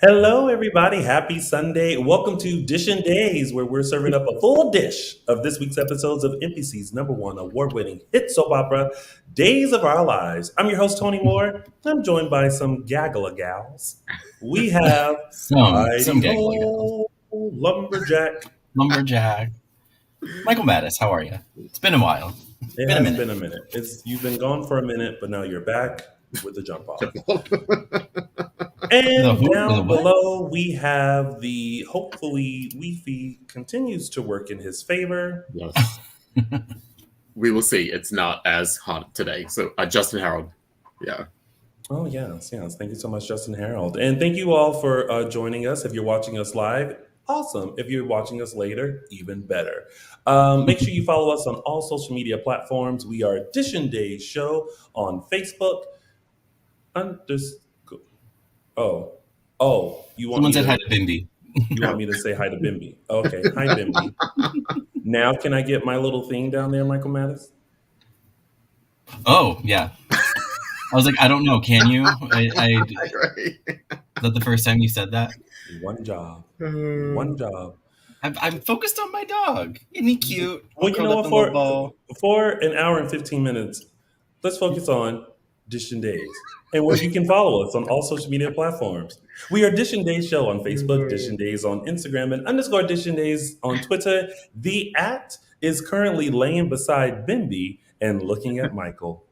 Hello, everybody. Happy Sunday. Welcome to Dishin Days, where we're serving up a full dish of this week's episodes of NBC's number one award winning hit soap opera, Days of Our Lives. I'm your host, Tony Moore. I'm joined by some gaggle of gals. We have Some Heidi gaggle gals. Ho, Lumberjack. Lumberjack. Michael Mattis, how are you? It's been a while. It Been a has minute. been a minute. You've been gone for a minute, but now you're back with the jump off. The And who? The down what? below, we have the hopefully Weefy continues to work in his favor. Yes. We will see. It's not as hot today. So Justin Hareld. Yeah. Oh, yes, yes. Thank you so much, Justin Hareld. And thank you all for joining us. If you're watching us live, awesome. If you're watching us later, even better. Make sure you follow us on all social media platforms. We are Dishin Days Show on Facebook. You want Someone me said hi to to Bimby. you want me to say hi to Bimby? Okay, hi Bimby. Now can I get my little thing down there, Michael Mattis? Oh, yeah. I was like, I don't know. Can you? Is that the first time you said that? One job. One job. I'm focused on my dog. Isn't he cute? Well, you Curled know up what? in a little ball. For an hour and 15 minutes, let's focus on Dishin Days and where you can follow us on all social media platforms. We are Dishin Days Show on Facebook, Dishin Days on Instagram, and underscore Dishin Days on Twitter. The @ is currently laying beside Bimby and looking at Michael.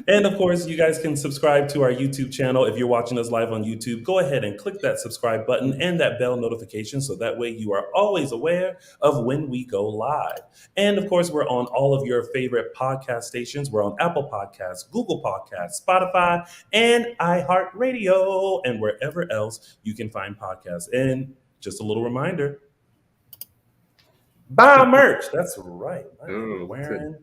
And of course, you guys can subscribe to our YouTube channel. If you're watching us live on YouTube, go ahead and click that subscribe button and that bell notification so that way you are always aware of when we go live. And of course, we're on all of your favorite podcast stations. We're on Apple Podcasts, Google Podcasts, Spotify, and iHeartRadio, and wherever else you can find podcasts. And just a little reminder, buy merch. That's right. I'm wearing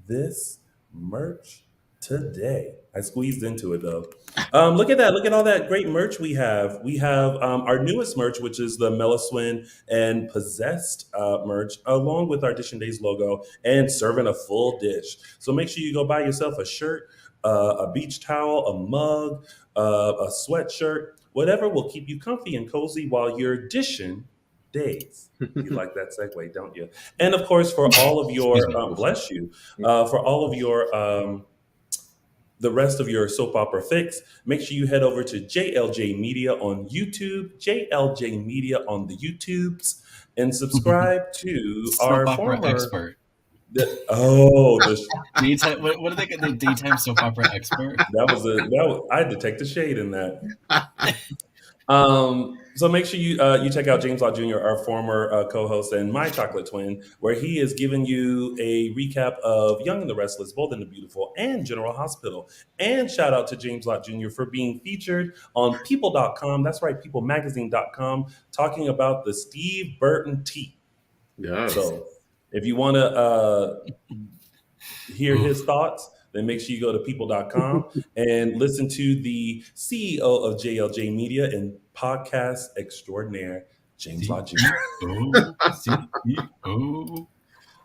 this merch today. I squeezed into it though. Look at that. Look at all that great merch we have. We have our newest merch, which is the Meliswin and Possessed merch, along with our Dishin Days logo and serving a full dish. So make sure you go buy yourself a shirt, a beach towel, a mug, a sweatshirt, whatever will keep you comfy and cozy while you're dishing days. You like that segue, don't you? And of course, for all of your bless you, for all of your the rest of your soap opera fix, make sure you head over to JLJ Media on YouTube, JLJ Media on the YouTubes, and subscribe to Soap our opera former expert. Daytime, what do they get? The daytime soap opera expert. I detect a shade in that. So make sure you check out James Law Jr., our former co-host and my chocolate twin, where he is giving you a recap of Young and the Restless, Bold and the Beautiful, and General Hospital. And shout out to James Law Jr. for being featured on People.com. That's right, PeopleMagazine.com, talking about the Steve Burton tea. Yes. So if you want to hear his thoughts, then make sure you go to people.com and listen to the CEO of JLJ Media and podcast extraordinaire, James Law Jr.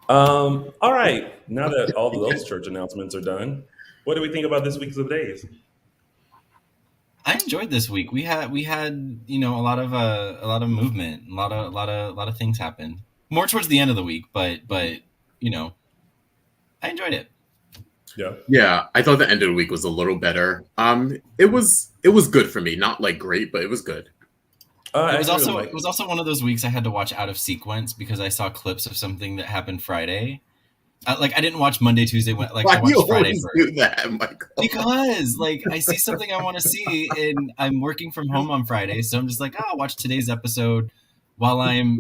All right. Now that all of those church announcements are done, what do we think about this week's of days? I enjoyed this week. We had a lot of movement, a lot of things happened. More towards the end of the week, but I enjoyed it. Yeah. I thought the end of the week was a little better. It was good for me. Not like great, but it was good. It was also one of those weeks I had to watch out of sequence because I saw clips of something that happened Friday. I didn't watch Monday, Tuesday. Why I watched Friday first. Do that, Michael? Because I see something I want to see, and I'm working from home on Friday, so I'm just like, I'll watch today's episode while I'm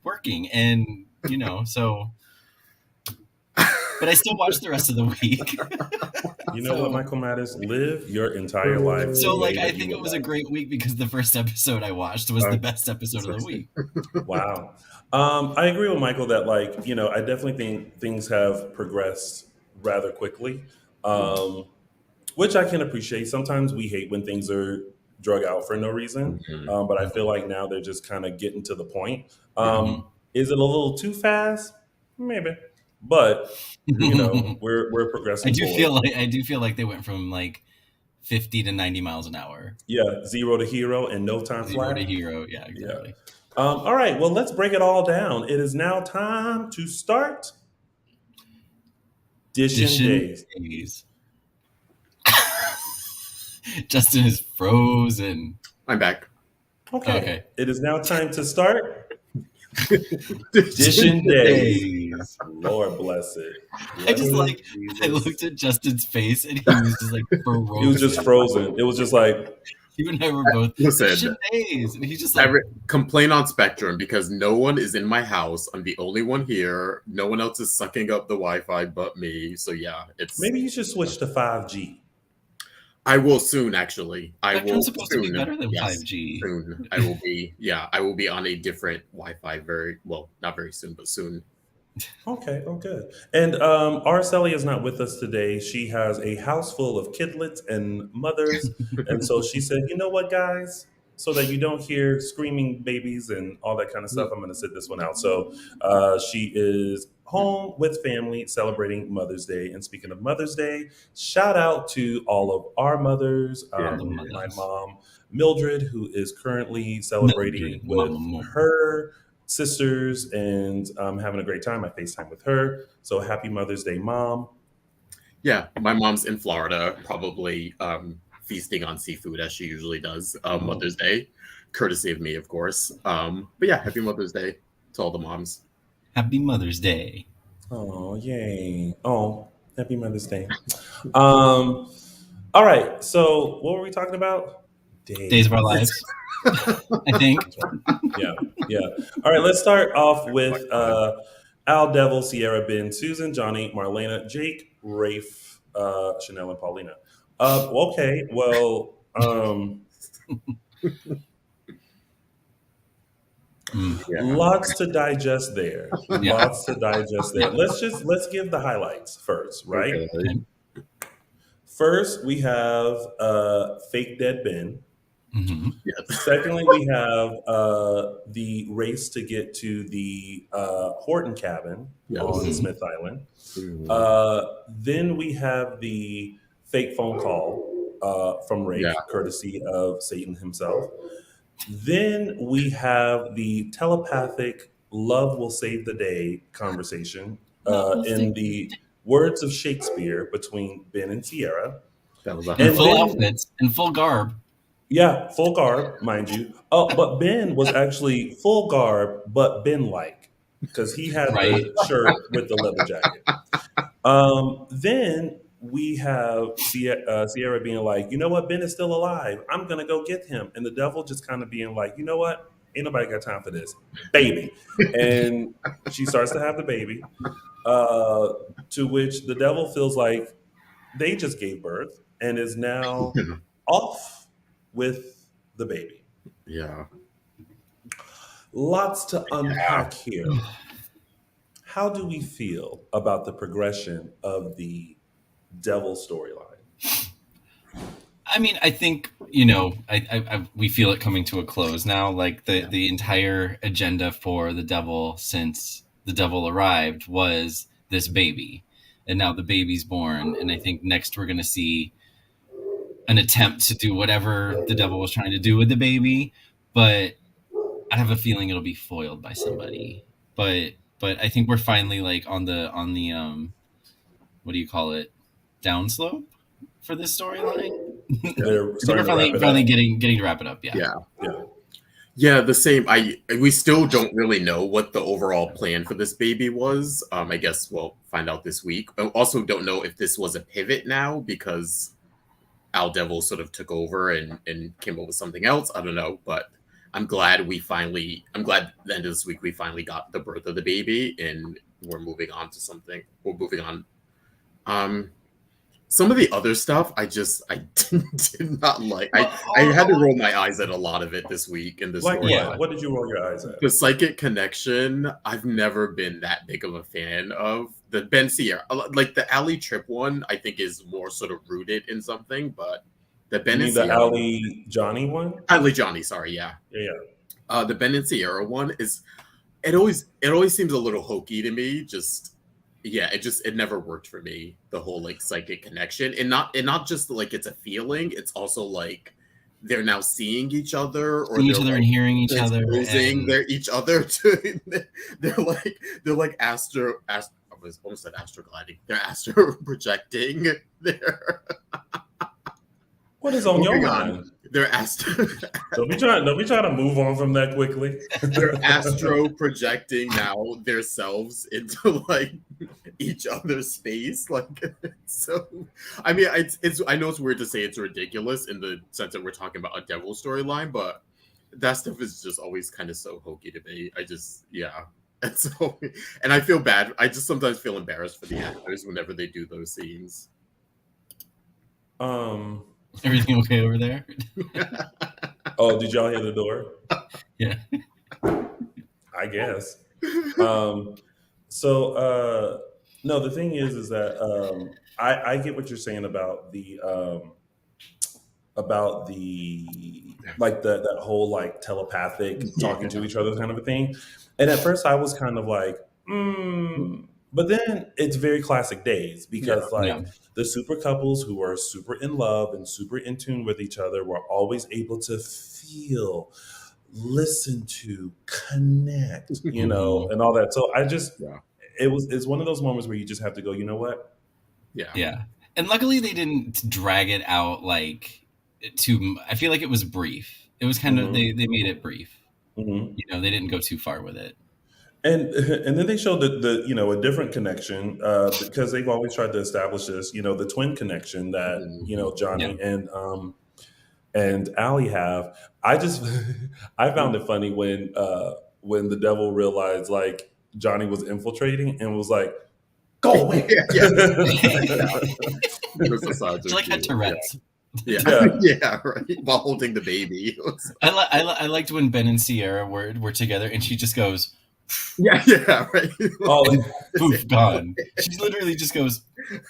working, and so. But I still watch the rest of the week. You know what, Michael Mattis? Live your entire life. So, I think it was a great week because the first episode I watched was the best episode of the week. Wow. I agree with Michael that, I definitely think things have progressed rather quickly, which I can appreciate. Sometimes we hate when things are drug out for no reason, but I feel like now they're just kind of getting to the point. Is it a little too fast? Maybe. But we're progressing. I do feel like they went from 50 to 90 miles an hour. Yeah, 0 to hero and no time 0 flat. to hero. Yeah, exactly. Yeah. All right, well, let's break it all down. It is now time to start Dishin Days. Justin is frozen. I'm back. Okay. It is now time to start Dishin Days. Lord bless it. I looked at Justin's face and he was just like frozen. He was just frozen. It was just like, you and I were both Listen, Days, and he's just like complain on Spectrum because no one is in my house. I'm the only one here. No one else is sucking up the Wi-Fi but me. So yeah, it's maybe you should switch to 5G. I will soon, actually. Spectrum's supposed to be better than 5G. Soon. I will be. Yeah, I will be on a different Wi-Fi not very soon, but soon. Okay, oh good. And Araceli is not with us today. She has a house full of kidlets and mothers. And so she said, you know what, guys? So that you don't hear screaming babies and all that kind of stuff, I'm going to sit this one out. So she is home with family celebrating Mother's Day. And speaking of Mother's Day, shout out to all of our mothers. My mom, Mildred, who is currently celebrating with her sisters and having a great time. I FaceTime with her. So happy Mother's Day, Mom. Yeah, my mom's in Florida, probably feasting on seafood as she usually does Mother's Day, courtesy of me, of course. But yeah, happy Mother's Day to all the moms. Happy Mother's Day. Oh, yay. Oh, happy Mother's Day. All right, so what were we talking about? Days of our lives. I think. Yeah. All right, let's start off with AlDevil, Ciara, Ben, Susan, Johnny, Marlena, Jake, Rafe, Chanel, and Paulina. Okay, well, lots to digest there. Let's give the highlights first, right? Okay. First, we have fake dead Ben. Mm-hmm. Yes. Secondly, we have the race to get to the Horton cabin on Smith Island. Then we have the fake phone call from Rafe, courtesy of Satan himself. Then we have the telepathic love will save the day conversation in the words of Shakespeare between Ben and Ciara. In full outfits, in full garb. Yeah, full garb, mind you. Oh, but Ben was actually full garb, but Ben-like, because he had the shirt with the leather jacket. Then we have Ciara being like, you know what, Ben is still alive. I'm going to go get him. And the devil just kind of being like, you know what? Ain't nobody got time for this. Baby. And she starts to have the baby, to which the devil feels like they just gave birth and is now off with the baby. Yeah. Lots to unpack here. How do we feel about the progression of the devil storyline? I mean, I think, we feel it coming to a close now. Like the entire agenda for the devil since the devil arrived was this baby. And now the baby's born. And I think next we're going to see an attempt to do whatever the devil was trying to do with the baby. But I have a feeling it'll be foiled by somebody. But I think we're finally like on the what do you call it? Downslope for this storyline. They're finally getting to wrap it up. Yeah, the same. We still don't really know what the overall plan for this baby was. I guess we'll find out this week. I also don't know if this was a pivot now because AlDevil sort of took over and came up with something else. I don't know, but I'm glad the end of this week we finally got the birth of the baby and we're moving on to something. We're moving on. Some of the other stuff I did not like. I had to roll my eyes at a lot of it this week in this story. What did you roll your eyes at? The psychic connection, I've never been that big of a fan of. The Ben Ciara, like the Allie Trip one, I think is more sort of rooted in something, but the Ben and Ciara, the Allie Johnny one? Allie Johnny, sorry, yeah. The Ben and Ciara one it always seems a little hokey to me, just yeah, it never worked for me. The whole like psychic connection, and not just like it's a feeling. It's also like they're now seeing each other, or seeing they're each other like and hearing each other, transposing and each other to. They're like I was almost said astro gliding. They're astro projecting. They're What is on your moving on. mind? They're astro. Don't be trying to move on from that quickly. They're astro projecting now their selves into like each other's space. Like so I mean it's I know it's weird to say it's ridiculous in the sense that we're talking about a devil storyline, but that stuff is just always kind of so hokey to me. I just yeah. And so and I feel bad. I just sometimes feel embarrassed for the actors whenever they do those scenes. everything okay over there? Oh, did y'all hear the door? Yeah. I guess. No, the thing is that I get what you're saying about the like that whole like telepathic talking to each other kind of a thing. And at first I was kind of like, but then it's very classic Days because Yeah. the super couples who are super in love and super in tune with each other were always able to feel, listen to, connect, and all that. So I just Yeah. it's one of those moments where you just have to go, you know what? Yeah. And luckily they didn't drag it out like too. I feel like it was brief. It was kind of they made it brief. Mm-hmm. They didn't go too far with it. And then they showed the a different connection because they've always tried to establish this, the twin connection that Johnny and Allie have. I just I found it funny when the devil realized like Johnny was infiltrating and was like, "Go away!" It was She like had Tourette's. Yeah, right. While holding the baby. I liked when Ben and Ciara were together, and she just goes, yeah, right. Oh, poof, gone. She literally just goes,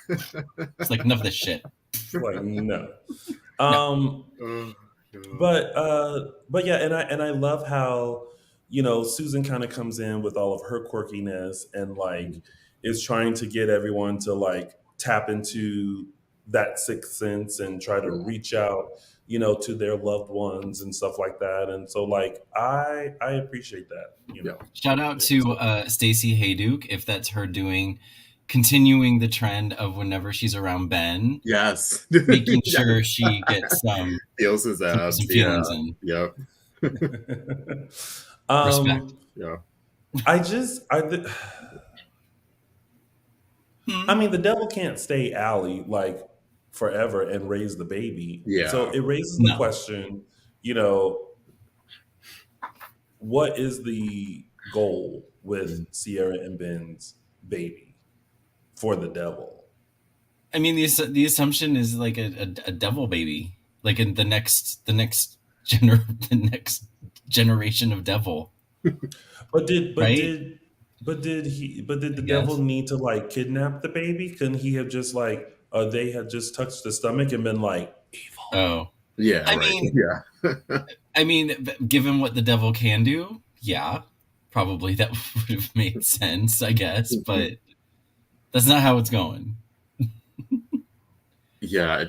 it's like enough of this shit. like no. Oh, But yeah, and I love how Susan kind of comes in with all of her quirkiness and like is trying to get everyone to like tap into that sixth sense and try to reach out to their loved ones and stuff like that. And so like I appreciate that. Shout out to Stacey Hayduke if that's her continuing the trend of whenever she's around Ben. Yes. Making sure she gets feels his abs. some feelings in. Yep. Respect. Yeah. I mean, the devil can't stay Allie like forever and raise the baby. Yeah. So it raises the question, what is the goal with Ciara and Ben's baby for the devil? I mean, the assumption is like a devil baby, like in the next generation of devil. But did the devil need to like kidnap the baby? Couldn't he have just like they had just touched the stomach and been like evil? Oh yeah, I mean, given what the devil can do, yeah, probably that would have made sense, I guess, but that's not how it's going. Yeah,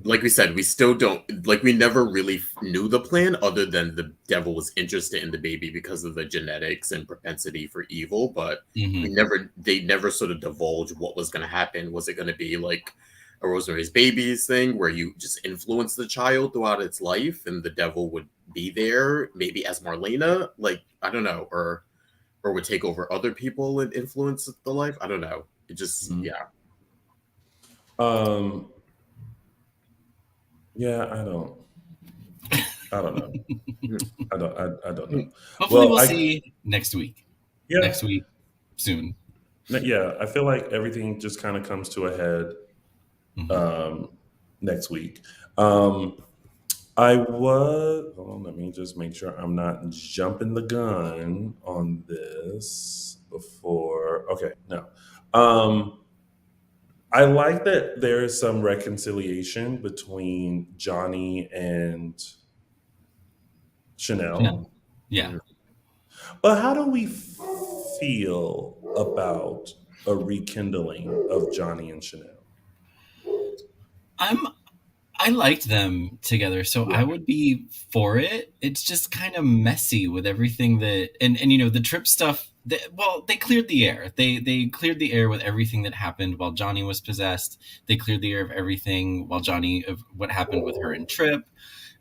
like we said, we still don't we never really knew the plan other than the devil was interested in the baby because of the genetics and propensity for evil, but they never sort of divulged what was going to happen. Was it going to be like a Rosemary's Babies thing where you just influence the child throughout its life and the devil would be there maybe as Marlena, like I don't know, or would take over other people and influence the life? I don't know. It just Yeah, I don't know. I don't know. Hopefully we'll see next week. Yeah. Next week, soon. Yeah, I feel like everything just kind of comes to a head next week. Hold on, let me just make sure I'm not jumping the gun on this before. Okay, no. I like that there is some reconciliation between Johnny and Chanel. Yeah. But how do we feel about a rekindling of Johnny and Chanel? I liked them together, so I would be for it. It's just kind of messy with everything that, and the trip stuff. They cleared the air. They cleared the air with everything that happened while Johnny was possessed. They cleared the air of everything while of what happened with her and Trip,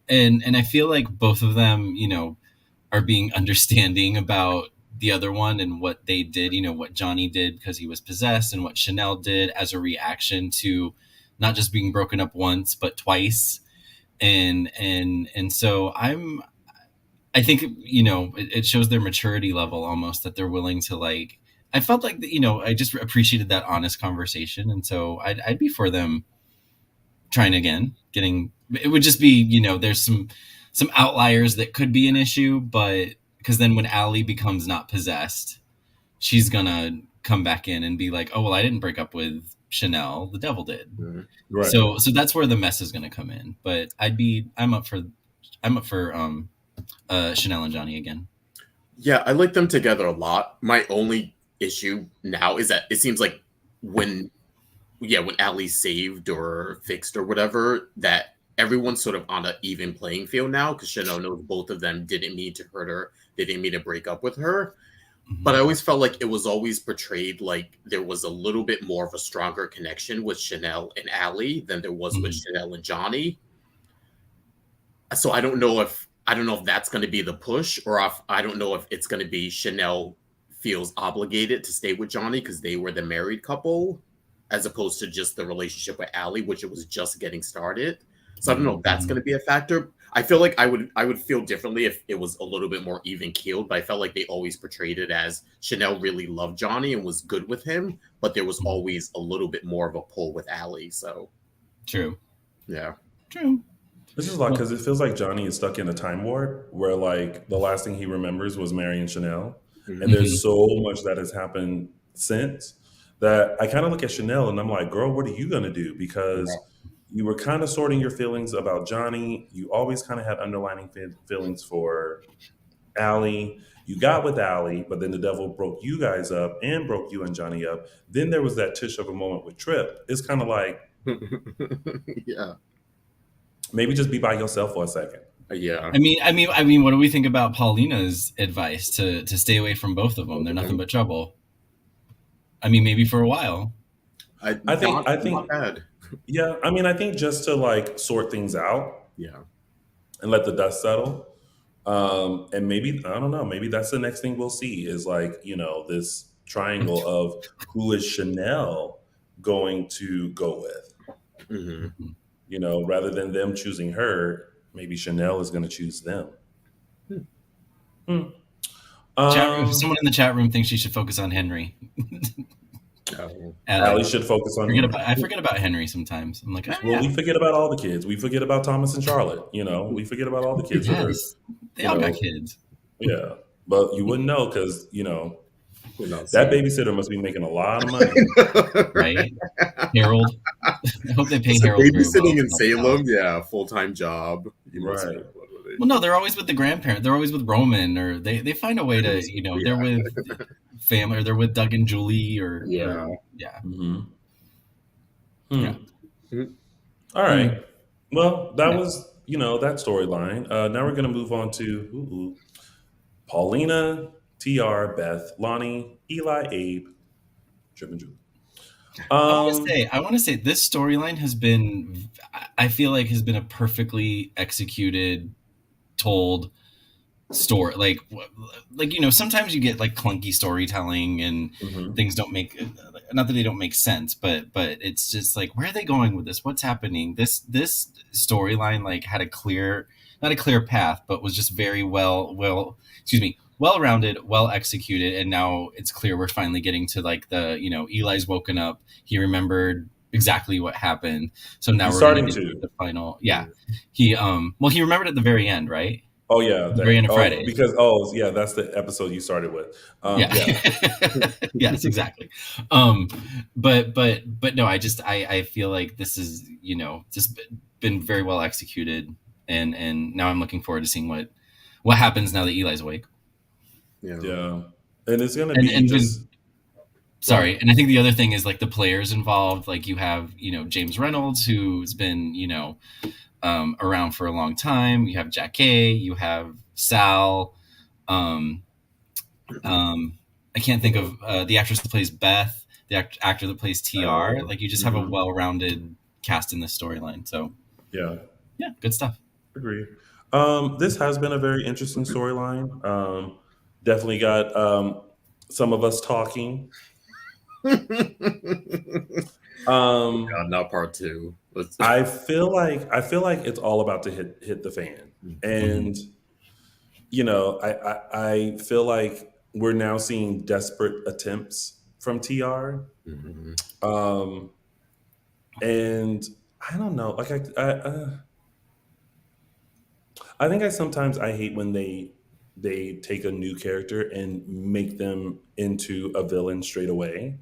and I feel like both of them, are being understanding about the other one and what they did. What Johnny did because he was possessed, and what Chanel did as a reaction to not just being broken up once but twice, and so I think it shows their maturity level almost, that they're willing to, like, I felt like I just appreciated that honest conversation, and so I'd be for them trying again. It would just be there's some outliers that could be an issue, but because then when Allie becomes not possessed, she's gonna come back in and be like, oh well, I didn't break up with Chanel, the devil did. Right. So that's where the mess is going to come in. But I'm up for Chanel and Johnny again. Yeah, I like them together a lot. My only issue now is that it seems like when Allie's saved or fixed or whatever, that everyone's sort of on an even playing field now, because Chanel knows both of them didn't mean to hurt her, they didn't mean to break up with her. But I always felt like it was always portrayed like there was a little bit more of a stronger connection with Chanel and Allie than there was with Chanel and Johnny. So I don't know if that's going to be the push, or I don't know if it's going to be Chanel feels obligated to stay with Johnny because they were the married couple, as opposed to just the relationship with Allie, which it was just getting started. So I don't know if that's going to be a factor. I feel like I would feel differently if it was a little bit more even keeled, but I felt like they always portrayed it as Chanel really loved Johnny and was good with him, but there was always a little bit more of a pull with Allie. So true. Yeah. True. This is like, because it feels like Johnny is stuck in a time warp where, like, the last thing he remembers was marrying Chanel. And there's so much that has happened since that I kind of look at Chanel and I'm like, girl, what are you going to do? Because you were kind of sorting your feelings about Johnny. You always kind of had underlining feelings for Allie. You got with Allie, but then the devil broke you guys up and broke you and Johnny up. Then there was that tish of a moment with Trip. It's kind of like, yeah, maybe just be by yourself for a second. Yeah. I mean, what do we think about Paulina's advice to stay away from both of them? They're nothing but trouble. I mean, maybe for a while. I think not bad. Yeah, I mean, I think just to, like, sort things out, Yeah, and let the dust settle, and maybe, I don't know, maybe that's the next thing we'll see is, like, this triangle of who is Chanel going to go with, rather than them choosing her, maybe Chanel is going to choose them. Someone in the chat room thinks she should focus on Henry. Allie should focus on I forget about Henry sometimes. I'm like, we forget about all the kids. We forget about Thomas and Charlotte. We forget about all the kids. Yes. They all got kids. Yeah, but you wouldn't know because that babysitter must be making a lot of money, right? Hareld. I hope they pay Hareld. Babysitting in Salem, full-time job. Right. Well, no, they're always with the grandparent. They're always with Roman, or they find a way to, they're with family, or they're with Doug and Julie, or yeah. All right. Well, that was that storyline. Now we're gonna move on to Paulina, TR, Beth, Lani, Eli, Abe, Trip, and Julie. I want to say this storyline has been, I feel like, has been a perfectly executed, told story. Like sometimes you get, like, clunky storytelling and things don't make, not that they don't make sense, but it's just like, where are they going with this? What's happening? This storyline, like, had not a clear path, but was just very well-rounded, well executed, and now it's clear we're finally getting to, like, the Eli's woken up, he remembered exactly what happened, so now we're starting to the final. He remembered at the very end, right? Oh yeah, the very end of Friday, because that's the episode you started with. Yes, exactly. But no, I feel like this is just been very well executed, and now I'm looking forward to seeing what happens now that Eli's awake. Yeah, and it's gonna be Sorry. And I think the other thing is like the players involved. Like you have, James Reynolds, who's been, around for a long time. You have Jackie, you have Sal. Um, I can't think of the actress that plays Beth, the actor that plays TR. Like you just have a well-rounded cast in this storyline. So Yeah. yeah, good stuff. Agree. This has been a very interesting storyline. Definitely got some of us talking. Not part two. I feel like it's all about to hit the fan, and I feel like we're now seeing desperate attempts from TR, and I don't know. Like I think sometimes I hate when they take a new character and make them into a villain straight away.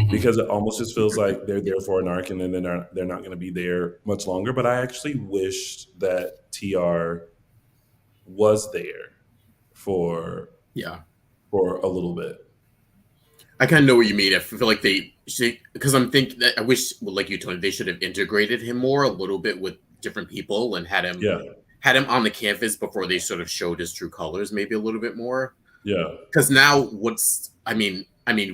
Because it almost just feels like they're there for an arc and then they're not going to be there much longer. But I actually wished that TR was there for a little bit. I kind of know what you mean. I feel like because I'm thinking that I wish, like you told me, they should have integrated him more a little bit with different people and had him on the canvas before they sort of showed his true colors, maybe a little bit more. Yeah. Because now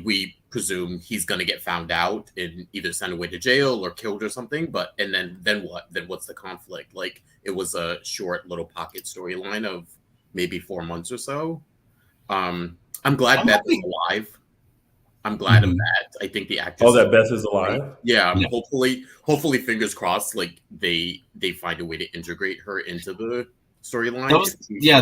we presume he's going to get found out and either sent away to jail or killed or something. But then what? Then what's the conflict? Like it was a short little pocket storyline of maybe 4 months or so. I'm glad Beth is alive. I'm glad of that. I think the actress. Oh, that Beth is alive. Yeah. Hopefully, fingers crossed. Like they find a way to integrate her into the storyline.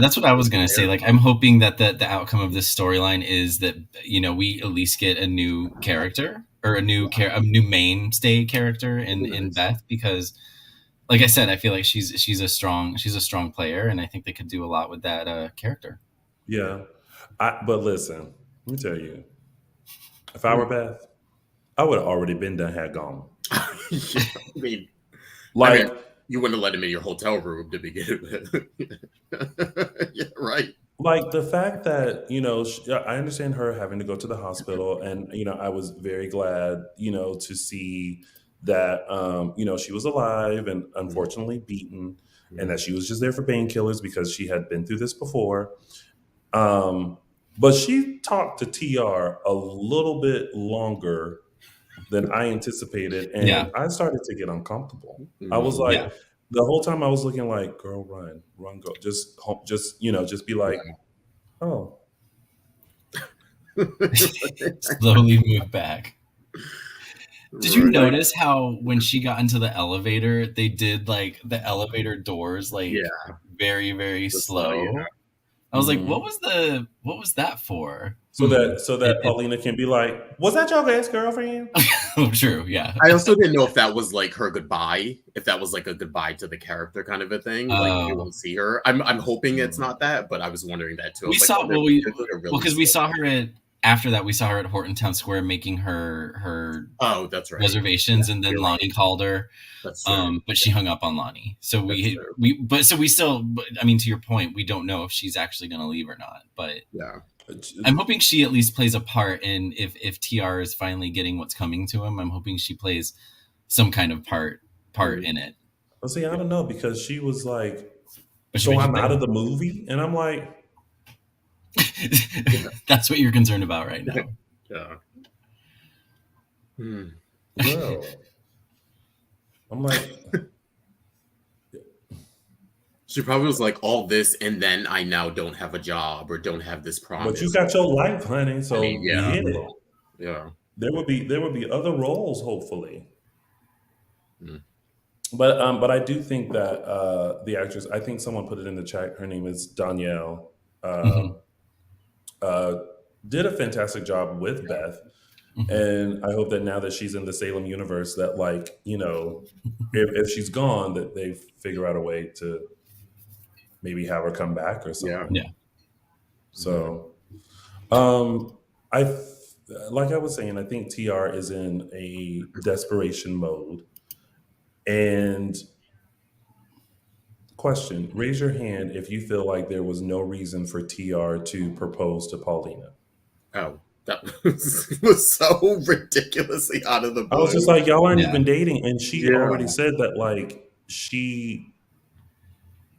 That's what I was gonna say. Like I'm hoping that the outcome of this storyline is that we at least get a new character or a new mainstay character in Beth, because like I said, I feel like she's a strong player, and I think they could do a lot with that character. Yeah, but listen, let me tell you, if I were Beth, I would have already been done, had gone. You wouldn't have let him in your hotel room to begin with. Yeah, right. Like the fact that, I understand her having to go to the hospital, and, I was very glad, to see that, she was alive and unfortunately beaten, and that she was just there for painkillers because she had been through this before. But she talked to TR a little bit longer than I anticipated, and I started to get uncomfortable. I was like, the whole time I was looking like, girl, run, go, just be like, oh, slowly move back. Did you notice how when she got into the elevator, they did like the elevator doors very, very slow? I was like, what was that for? So that Paulina can be like, was that your ex-girlfriend? Oh, true, yeah. I also didn't know if that was like her goodbye, if that was like a goodbye to the character kind of a thing. Like you won't see her. I'm hoping it's not that, but I was wondering that too. Because we saw her after that, we saw her at Horton Town Square making her that's right, reservations, and then Lani called her. That's true. But she hung up on Lani. So to your point, we don't know if she's actually going to leave or not. But I'm hoping she at least plays a part in if TR is finally getting what's coming to him. I'm hoping she plays some kind of part in it. Well, see, I don't know, because she was like, so I'm out of the movie, and I'm like. That's what you're concerned about right now. Well, I'm like, she probably was like, all this, and then I now don't have a job or don't have this promise. But you got your life, honey. So yeah. There would be other roles, hopefully. But I do think that the actress, I think someone put it in the chat, her name is Danielle. Did a fantastic job with Beth, and I hope that now that she's in the Salem universe, that if she's gone, that they figure out a way to maybe have her come back or something. Yeah. So, like I was saying, I think TR is in a desperation mode, and. Question, raise your hand if you feel like there was no reason for TR to propose to Paulina. Oh, That was so ridiculously out of the blue. I was just like, y'all aren't Yeah. even dating, and she Yeah. already said that like she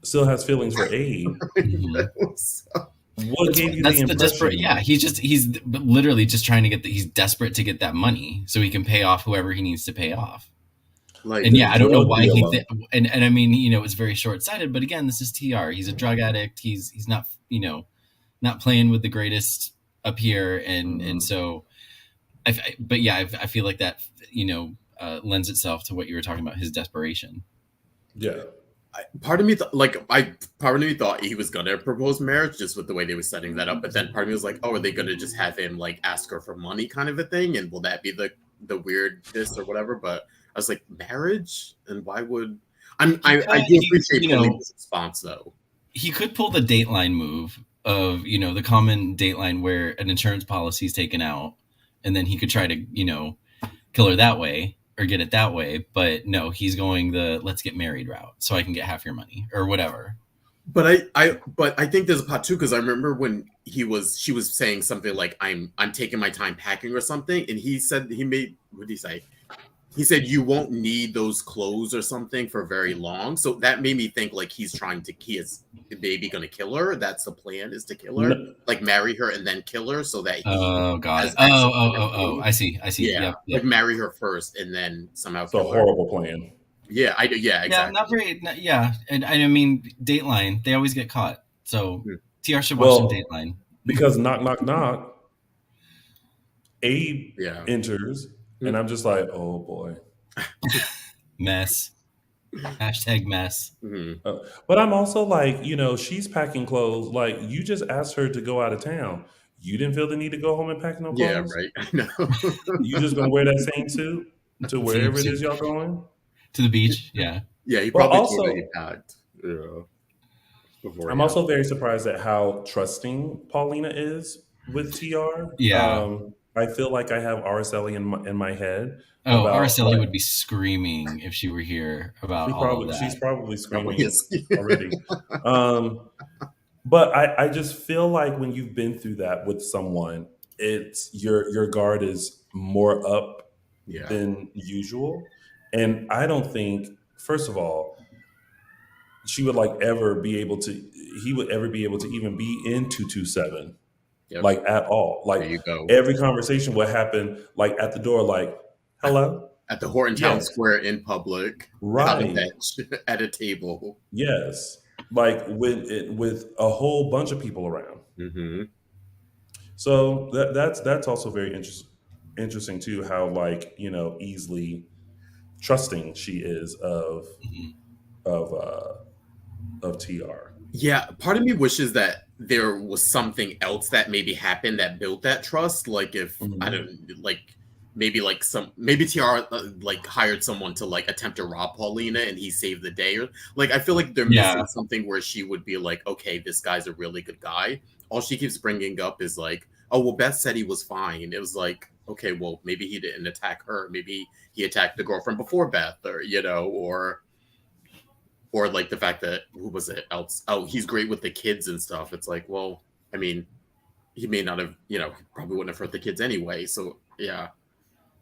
still has feelings for Abe. Mhm. What gave you the That's the desperate. impression? Yeah, he's literally just trying to get. He's desperate to get that money so he can pay off whoever he needs to pay off. Like, And yeah, I don't know drug why dealer. and I mean, it's very short sighted. But again, this is TR. He's a drug addict. He's not not playing with the greatest up here, and so but yeah, I feel like that lends itself to what you were talking about, his desperation. Yeah. part of me thought he was gonna propose marriage just with the way they were setting that up, but then part of me was like, oh, are they gonna just have him like ask her for money kind of a thing, and will that be the weirdness or whatever? But I was like, marriage, and why would I do appreciate Paulina's response though. He could pull the Dateline move of the common Dateline where an insurance policy is taken out, and then he could try to kill her that way or get it that way. But no, he's going the let's get married route so I can get half your money or whatever. But I think there's a part too, because I remember when she was saying something like I'm taking my time packing or something, and what did he say? He said you won't need those clothes or something for very long. So that made me think like he is maybe gonna kill her. That's the plan, is to kill her, like marry her and then kill her so that he got it. I see. Yeah, Yep. like marry her first and then somehow It's a kill her. horrible plan. Yeah, I do. Yeah, exactly. Yeah, not very. Yeah, and I mean Dateline, they always get caught. So TR should watch some Dateline because knock knock knock. Abe enters, and I'm just like, oh boy, mess. Hashtag mess. But I'm also like, she's packing clothes. Like, you just asked her to go out of town. You didn't feel the need to go home and pack no clothes. Yeah, right. I know. You just gonna wear that same suit to wherever it is y'all going? To the beach. Yeah. Yeah, he probably totally packed. Yeah. I'm also very surprised at how trusting Paulina is with TR. Yeah. I feel like I have Araceli in my head. Oh, Araceli would be screaming if she were here about all of that. She's probably screaming already. But I just feel like when you've been through that with someone, it's your guard is more up than usual. And I don't think, first of all, he would ever be able to even be in 227. Yep. Like at all. Like there you go. Every conversation would happen like at the door, like, hello? At the Horton Town Square in public. Right. On a bench, at a table. Yes. Like with a whole bunch of people around. Mm-hmm. So that's also very interesting too, how easily trusting she is of TR. Yeah, part of me wishes that there was something else that maybe happened that built that trust. Like if I don't maybe TR hired someone to attempt to rob Paulina and he saved the day, or I feel like they're missing something where she would be like, okay, this guy's a really good guy. All she keeps bringing up is like, oh well, Beth said he was fine. It was like, okay, well maybe he didn't attack her. Maybe he attacked the girlfriend before Beth, or like the fact that who was it else? Oh, he's great with the kids and stuff. It's like, well, I mean, he may not have, probably wouldn't have hurt the kids anyway. So yeah,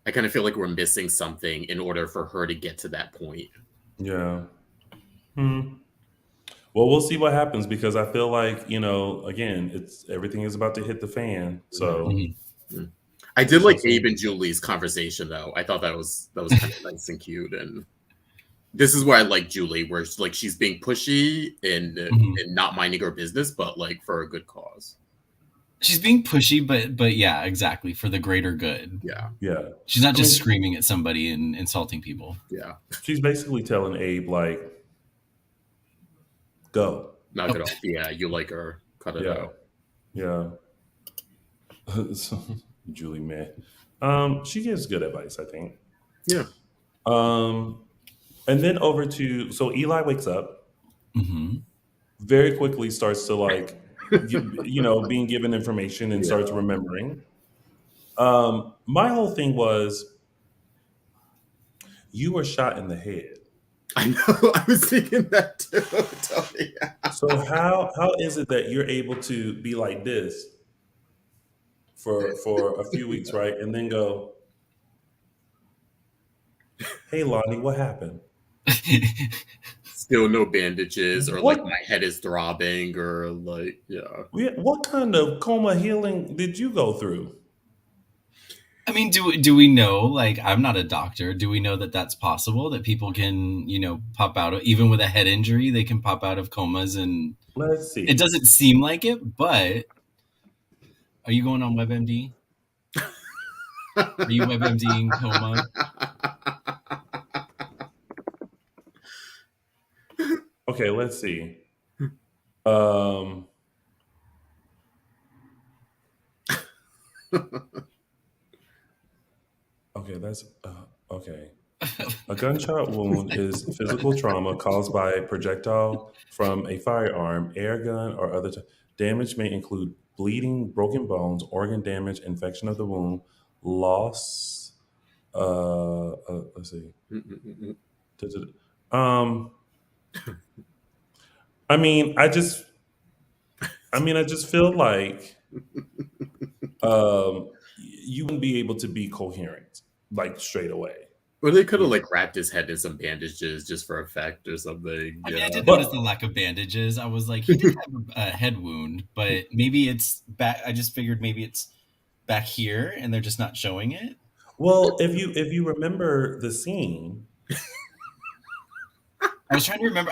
I kind of feel like we're missing something in order for her to get to that point. Yeah. Well, we'll see what happens, because I feel like, again, everything is about to hit the fan. So I did like Abe and Julie's conversation though. I thought that was kind of nice and cute, and this is where I like Julie, where she's being pushy and not minding her business, but for a good cause. She's being pushy, but yeah, exactly, for the greater good. Yeah. She's not just screaming at somebody and insulting people. Yeah. She's basically telling Abe go. Knock it off. Yeah, you like her. Cut it out. Yeah. Julie, man. She gives good advice, I think. Yeah. And then over to, so Eli wakes up, very quickly starts to being given information and starts remembering. My whole thing was, you were shot in the head. I know. I was thinking that too, Tony. So how is it that you're able to be like this for a few weeks, right? And then go, hey Lonnie, what happened? Still no bandages, or like What my head is throbbing, or like what kind of coma healing did you go through? I mean, do we know? Like, I'm not a doctor. Do we know that that's possible? That people can, pop out of, even with a head injury, they can pop out of comas, and Let's see. it doesn't seem like it. But are you going on WebMD? Are you WebMDing coma? Okay, let's see. Um, okay, that's okay. A gunshot wound is physical trauma caused by a projectile from a firearm, air gun, or other. Damage may include bleeding, broken bones, organ damage, infection of the wound, loss. Let's see. Um, I mean, I just feel like you wouldn't be able to be coherent like straight away. Or they could have like wrapped his head in some bandages just for effect or something. I mean, Yeah. I did notice the lack of bandages. I was like, he did have a head wound, but maybe it's back. I just figured maybe it's back here, and they're just not showing it. Well, if you remember the scene, I was trying to remember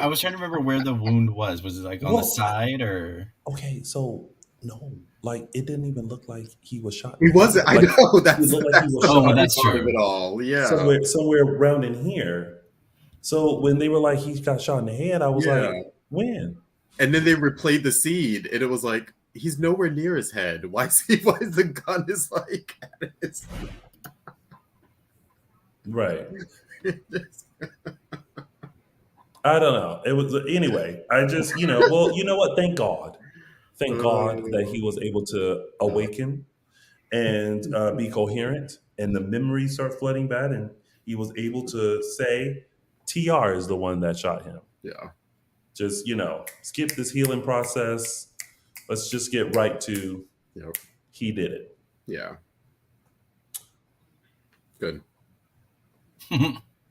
where the wound was. Was it like on the side or? Okay, so no, like it didn't even look like he was shot. He wasn't. Like, I know. That's, it looked like that's he was the shot. funny that's part true. of it all. Yeah. Somewhere around in here. So when they were like he got shot in the head, I was like, when? And then they replayed the scene, and it was like he's nowhere near his head. Why is the gun is like at his... Right. I don't know. It was anyway. I just well, you know what? Thank God that he was able to awaken and be coherent, and the memories start flooding back, and he was able to say, "TR is the one that shot him." Yeah. Just skip this healing process. Let's just get right to he did it. Yeah. Good.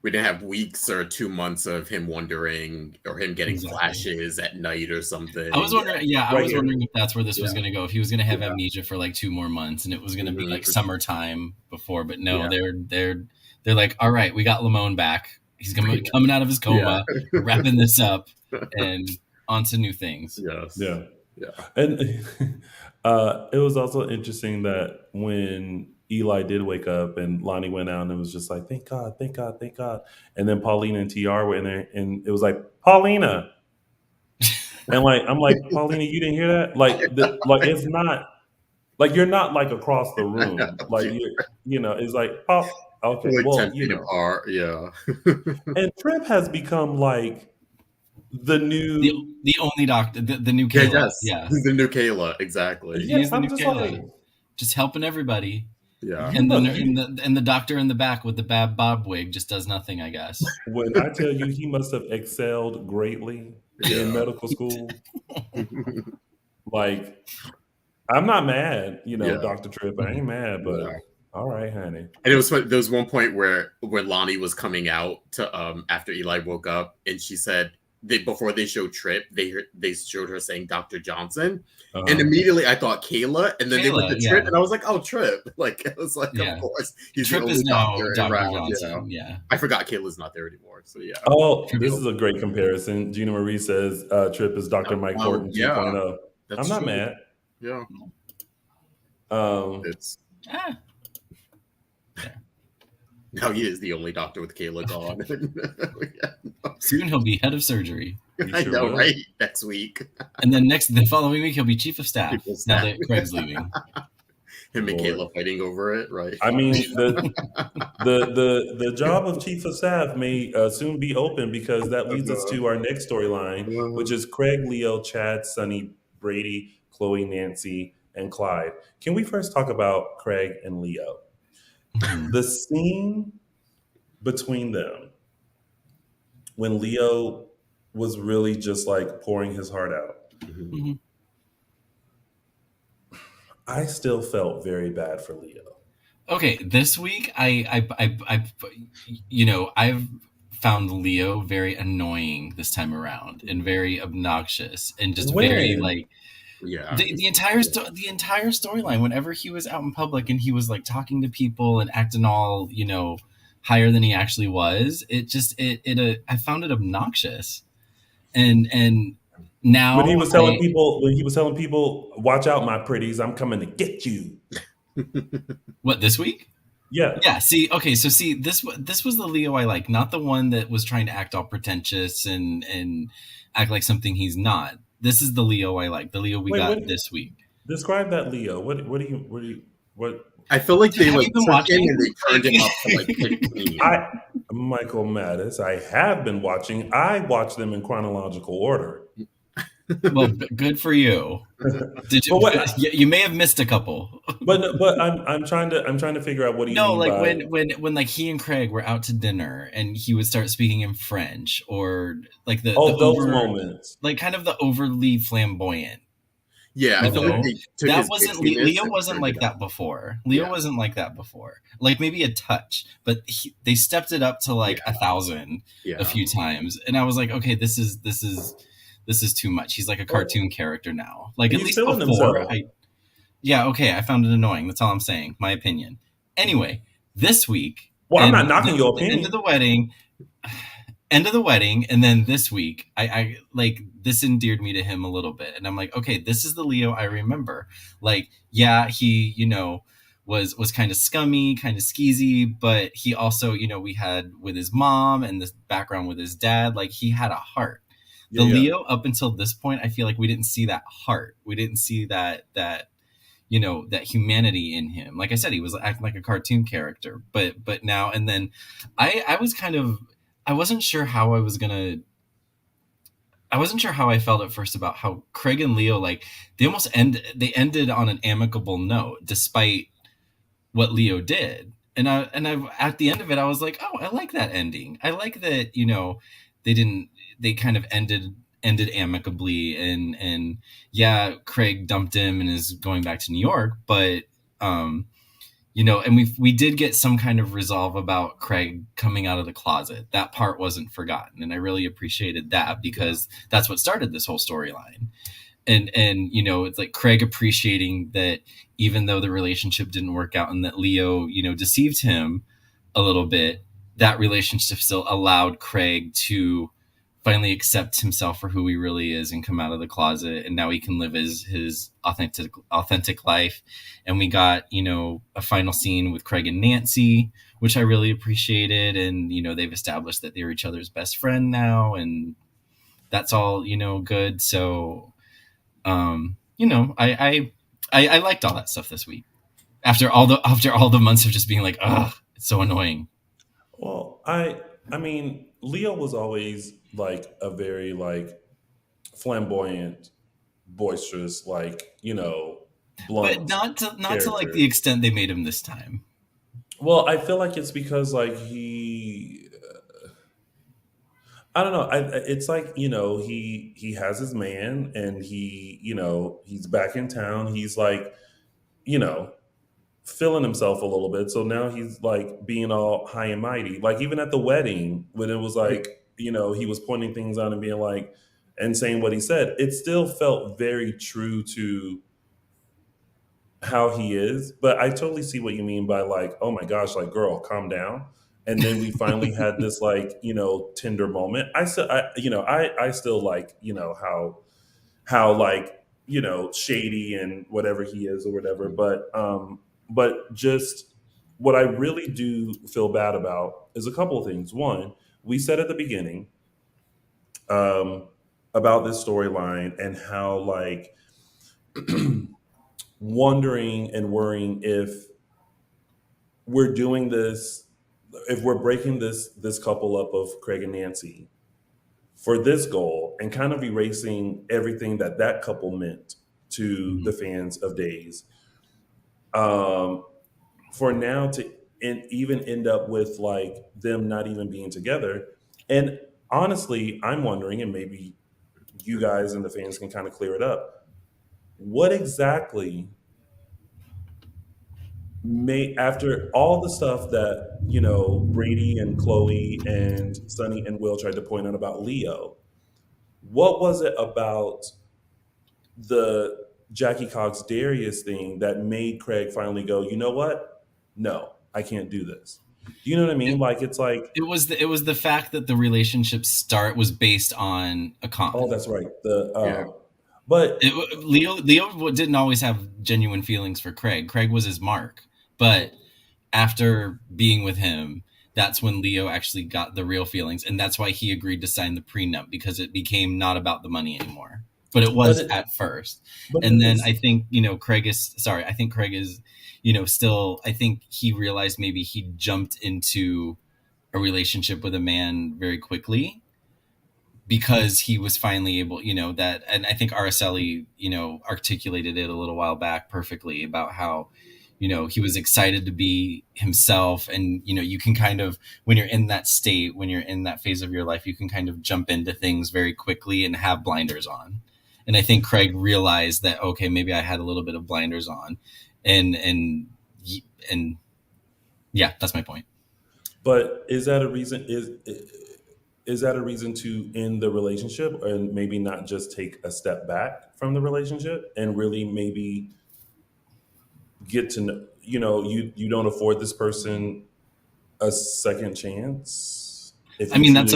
We didn't have weeks or 2 months of him wondering or him getting flashes at night or something. I was wondering, wondering if that's where this was going to go. If he was going to have amnesia for like 2 more months, and it was going to be like summertime before, but no, they're like, all right, we got Lamone back. He's coming out of his coma, wrapping this up, and on to new things. Yes. Yeah. And it was also interesting that when Eli did wake up and Lani went out and it was just like, thank God, thank God, thank God. And then Paulina and TR were in there and it was like, Paulina. And like, I'm like, Paulina, you didn't hear that? Like, it's not, like, you're not like across the room. Like, it's like, okay, like well, 10 feet apart. Yeah. And Trip has become like, the only doctor, the new Kayla. Yeah, the new Kayla, exactly. Yeah, he's the new Kayla, just helping everybody. Yeah, and then the doctor in the back with the bad bob wig just does nothing, I guess. When I tell you, he must have excelled greatly in medical school. Like, I'm not mad, Dr. Tripp. I ain't mad, but all right, honey. And it was there was one point where Lani was coming out to after Eli woke up, and she said before they showed Tripp, they showed her saying Dr. Johnson, and immediately I thought Kayla, and then they went to Tripp, and I was like, oh, Tripp! Like it was like, of course, he's Tripp the is only now Dr. around. Johnson. I forgot Kayla's not there anymore. So yeah. Oh, this is a great comparison. Gina Marie says Tripp is Dr. Mike Horton 2.0. I'm not mad. Yeah. It's. Now he is the only doctor with Kayla gone. Soon he'll be head of surgery. I know, right? Next week. And then the following week he'll be chief of staff. Now that Craig's leaving. Him and Kayla fighting over it, right? I mean, the job of chief of staff may soon be open because that leads us to our next storyline, which is Craig, Leo, Chad, Sonny, Brady, Chloe, Nancy, and Clyde. Can we first talk about Craig and Leo? The scene between them when Leo was really just like pouring his heart out. I still felt very bad for Leo. Okay, this week I've found Leo very annoying this time around and very obnoxious and just very When? like Yeah, the entire storyline. Whenever he was out in public and he was like talking to people and acting all higher than he actually was, I found it obnoxious. And When he now was telling people, watch out, my pretties, I'm coming to get you. what this week? Yeah. Yeah. See. Okay. So see, this was the Leo I like, not the one that was trying to act all pretentious and act like something he's not. This is the Leo I like. The Leo we Wait, got what? this week. Describe that Leo. What? I feel like they Have like you been took him watching? and they turned him up to like 15. Michael Mattis, I have been watching. I watch them in chronological order. Well, good for you. Did you? But what? You may have missed a couple. But I'm trying to figure out what do you No, mean like by when like he and Craig were out to dinner and he would start speaking in French, or like the those moments. like kind of the overly flamboyant. Yeah, I feel like they took That his wasn't bitchiness Leo and wasn't turned like it that up. before. Leo Yeah. wasn't like that before. Like maybe a touch, but they stepped it up to like 1,000 Yeah. a few times, and I was like, okay, this is too much. He's like a cartoon character now. Like at He's least feeling before, himself. okay, I found it annoying. That's all I'm saying. My opinion. Anyway, this week, Well, I'm and not knocking your the end opinion. of the wedding, and then this week, I like this endeared me to him a little bit, and I'm like, okay, this is the Leo I remember. Like, yeah, he was kind of scummy, kind of skeezy, but he also we had with his mom and this background with his dad, like he had a heart. The Yeah. Leo up until this point, I feel like we didn't see that heart. We didn't see that that humanity in him. Like I said, he was acting like a cartoon character, but now and then I was kind of I wasn't sure how I felt at first about how Craig and Leo, like they ended on an amicable note despite what Leo did. And I at the end of it I was like, "Oh, I like that ending. I like that, they kind of ended amicably, and yeah, Craig dumped him and is going back to New York, but and we did get some kind of resolve about Craig coming out of the closet. That part wasn't forgotten, and I really appreciated that because that's what started this whole storyline. And it's like Craig appreciating that even though the relationship didn't work out and that Leo deceived him a little bit, that relationship still allowed Craig to finally accept himself for who he really is and come out of the closet, and now he can live his authentic life. And we got a final scene with Craig and Nancy, which I really appreciated, and they've established that they're each other's best friend now, and that's all good. So I liked all that stuff this week after all the months of just being like, ugh, it's so annoying. Well, I mean, Leo was always like a very like flamboyant, boisterous, like blunt But not to like character. the extent they made him this time. Well, I feel like it's because like I don't know. It's like he has his man, and he's back in town. He's like you know feeling himself a little bit. So now he's like being all high and mighty. Like even at the wedding, when it was like he was pointing things out and being like and saying what he said, it still felt very true to how he is. But I totally see what you mean by like, oh my gosh, like girl, calm down. And then we finally had this like tender moment. I still like how like shady and whatever he is or whatever. But just what I really do feel bad about is a couple of things. One, we said at the beginning um, about this storyline and how like wondering and worrying if we're doing this, if we're breaking this couple up of Craig and Nancy for this goal and kind of erasing everything that couple meant to the fans of Days. Um, for now to even end up with like them not even being together. And honestly, I'm wondering, and maybe you guys and the fans can kind of clear it up. What exactly after all the stuff that Brady and Chloe and Sonny and Will tried to point out about Leo, what was it about the Jackie Cox Darius thing that made Craig finally go, you know what? No, I can't do this. Do you know what I mean? Like it's like it was the fact that the relationship was based on a con. Oh, that's right. But Leo didn't always have genuine feelings for Craig. Craig was his mark, but after being with him, that's when Leo actually got the real feelings, and that's why he agreed to sign the prenup, because it became not about the money anymore. But it was at first. And then I think, Craig is still, I think he realized maybe he jumped into a relationship with a man very quickly because he was finally able, that, and I think Araceli, articulated it a little while back perfectly about how, he was excited to be himself. And, you can kind of, when you're in that state, when you're in that phase of your life, you can kind of jump into things very quickly and have blinders on. And I think Craig realized that, okay, maybe I had a little bit of blinders on, and yeah, that's my point. But is that a reason? Is that a reason to end the relationship, and maybe not just take a step back from the relationship and really maybe get to know? You don't afford this person a second chance. That's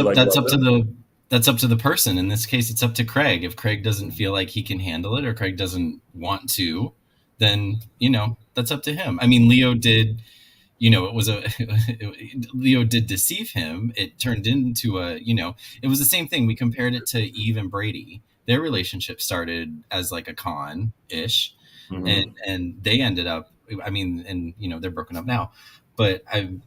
up to the person. In this case, it's up to Craig. If Craig doesn't feel like he can handle it, or Craig doesn't want to, then that's up to him. I mean, Leo did. Leo did deceive him. It turned into it was the same thing. We compared it to Eve and Brady. Their relationship started as like a con-ish, and they ended up. I mean, and they're broken up now. But I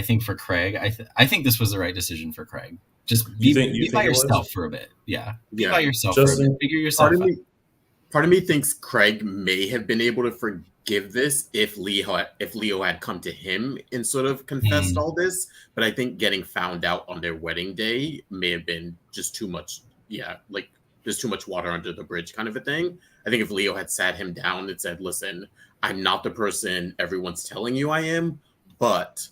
think for Craig, I think this was the right decision for Craig. Just be by yourself for a bit. Yeah. Be by yourself for a bit. Figure yourself out. Part of me thinks Craig may have been able to forgive this if Leo had come to him and sort of confessed all this. But I think getting found out on their wedding day may have been just too much. Yeah, like there's too much water under the bridge kind of a thing. I think if Leo had sat him down and said, listen, I'm not the person everyone's telling you I am, but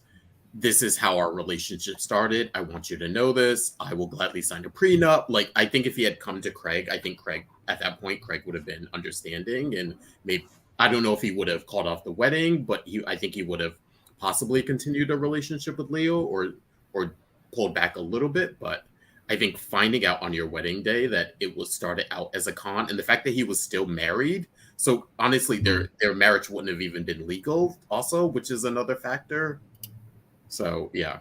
this is how our relationship started. I want you to know this. I will gladly sign a prenup. Like, I think if he had come to Craig, I think Craig, at that point, Craig would have been understanding, and maybe, I don't know if he would have called off the wedding, but I think he would have possibly continued a relationship with Leo or pulled back a little bit. But I think finding out on your wedding day that it was started out as a con, and the fact that he was still married. So honestly, their marriage wouldn't have even been legal also, which is another factor. So, yeah.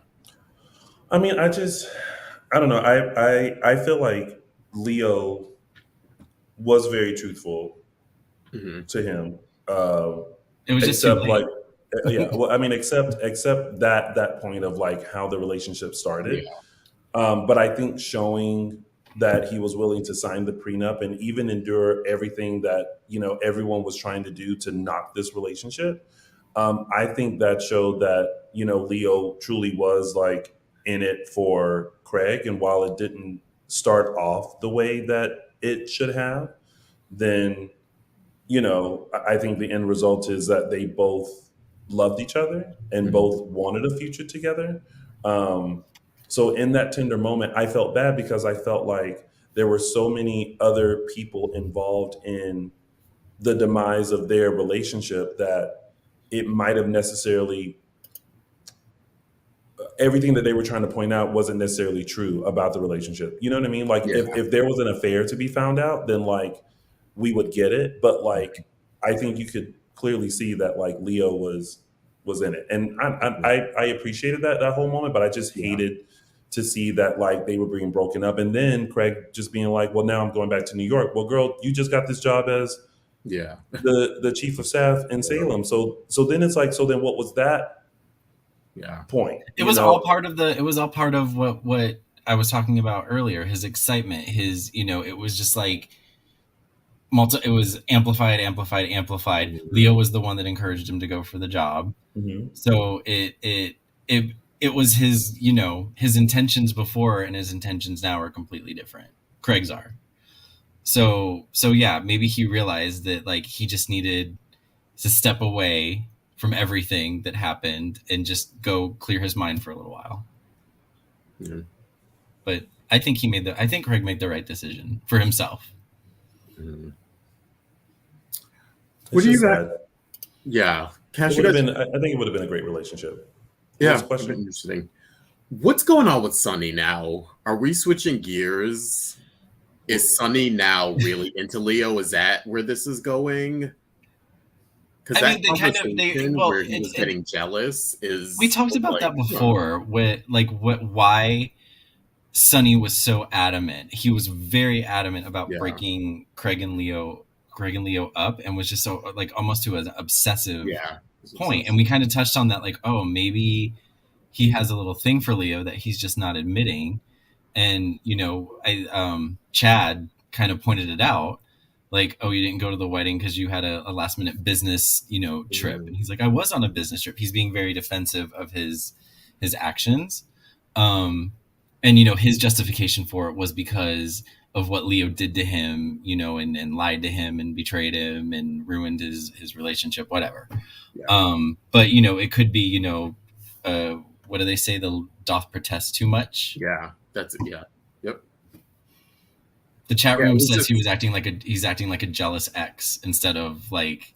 I mean, I don't know. I feel like Leo was very truthful to him. It was just too late. Yeah. Well, I mean, except that point of like how the relationship started. Yeah. But I think showing that he was willing to sign the prenup and even endure everything that everyone was trying to do to knock this relationship. I think that showed that Leo truly was like in it for Craig, and while it didn't start off the way that it should have, then I think the end result is that they both loved each other and both wanted a future together. So in that tender moment, I felt bad because I felt like there were so many other people involved in the demise of their relationship that it might have necessarily, everything that they were trying to point out wasn't necessarily true about the relationship. You know what I mean? Like if there was an affair to be found out, then like we would get it. But like, I think you could clearly see that like Leo was in it. And I appreciated that whole moment, but I just hated to see that like they were being broken up. And then Craig just being like, well, now I'm going back to New York. Well, girl, you just got this job as the chief of staff in Salem. So then it's like, so then what was that point? It was all part of what I was talking about earlier, his excitement, his, it was just like it was amplified. Leo was the one that encouraged him to go for the job. So it was his, his intentions before and his intentions now are completely different. Craig's are. So yeah, maybe he realized that like he just needed to step away from everything that happened and just go clear his mind for a little while. Mm-hmm. But I think Craig made the right decision for himself. Mm-hmm. It's just sad. Yeah. Cash, I think it would have been a great relationship. Yeah, interesting. What's going on with Sonny now? Are we switching gears? Is Sonny now really into Leo? Is that where this is going? Because that conversation where he was getting jealous is... We talked about that before, why Sonny was so adamant. He was very adamant about breaking Craig and Leo up, and was just so like almost to an obsessive point. And we kind of touched on that, like, oh, maybe he has a little thing for Leo that he's just not admitting. And, you know, Chad kind of pointed it out, like, oh, you didn't go to the wedding because you had a last minute business, you know, trip. And he's like, I was on a business trip. He's being very defensive of his actions. And, you know, his justification for it was because of what Leo did to him, you know, and lied to him and betrayed him and ruined his relationship, whatever. Yeah. But, you know, it could be, you know, what do they say? The doth protest too much. Yeah, that's it. Yeah. Yep. The chat room says he's acting like a jealous ex instead of like,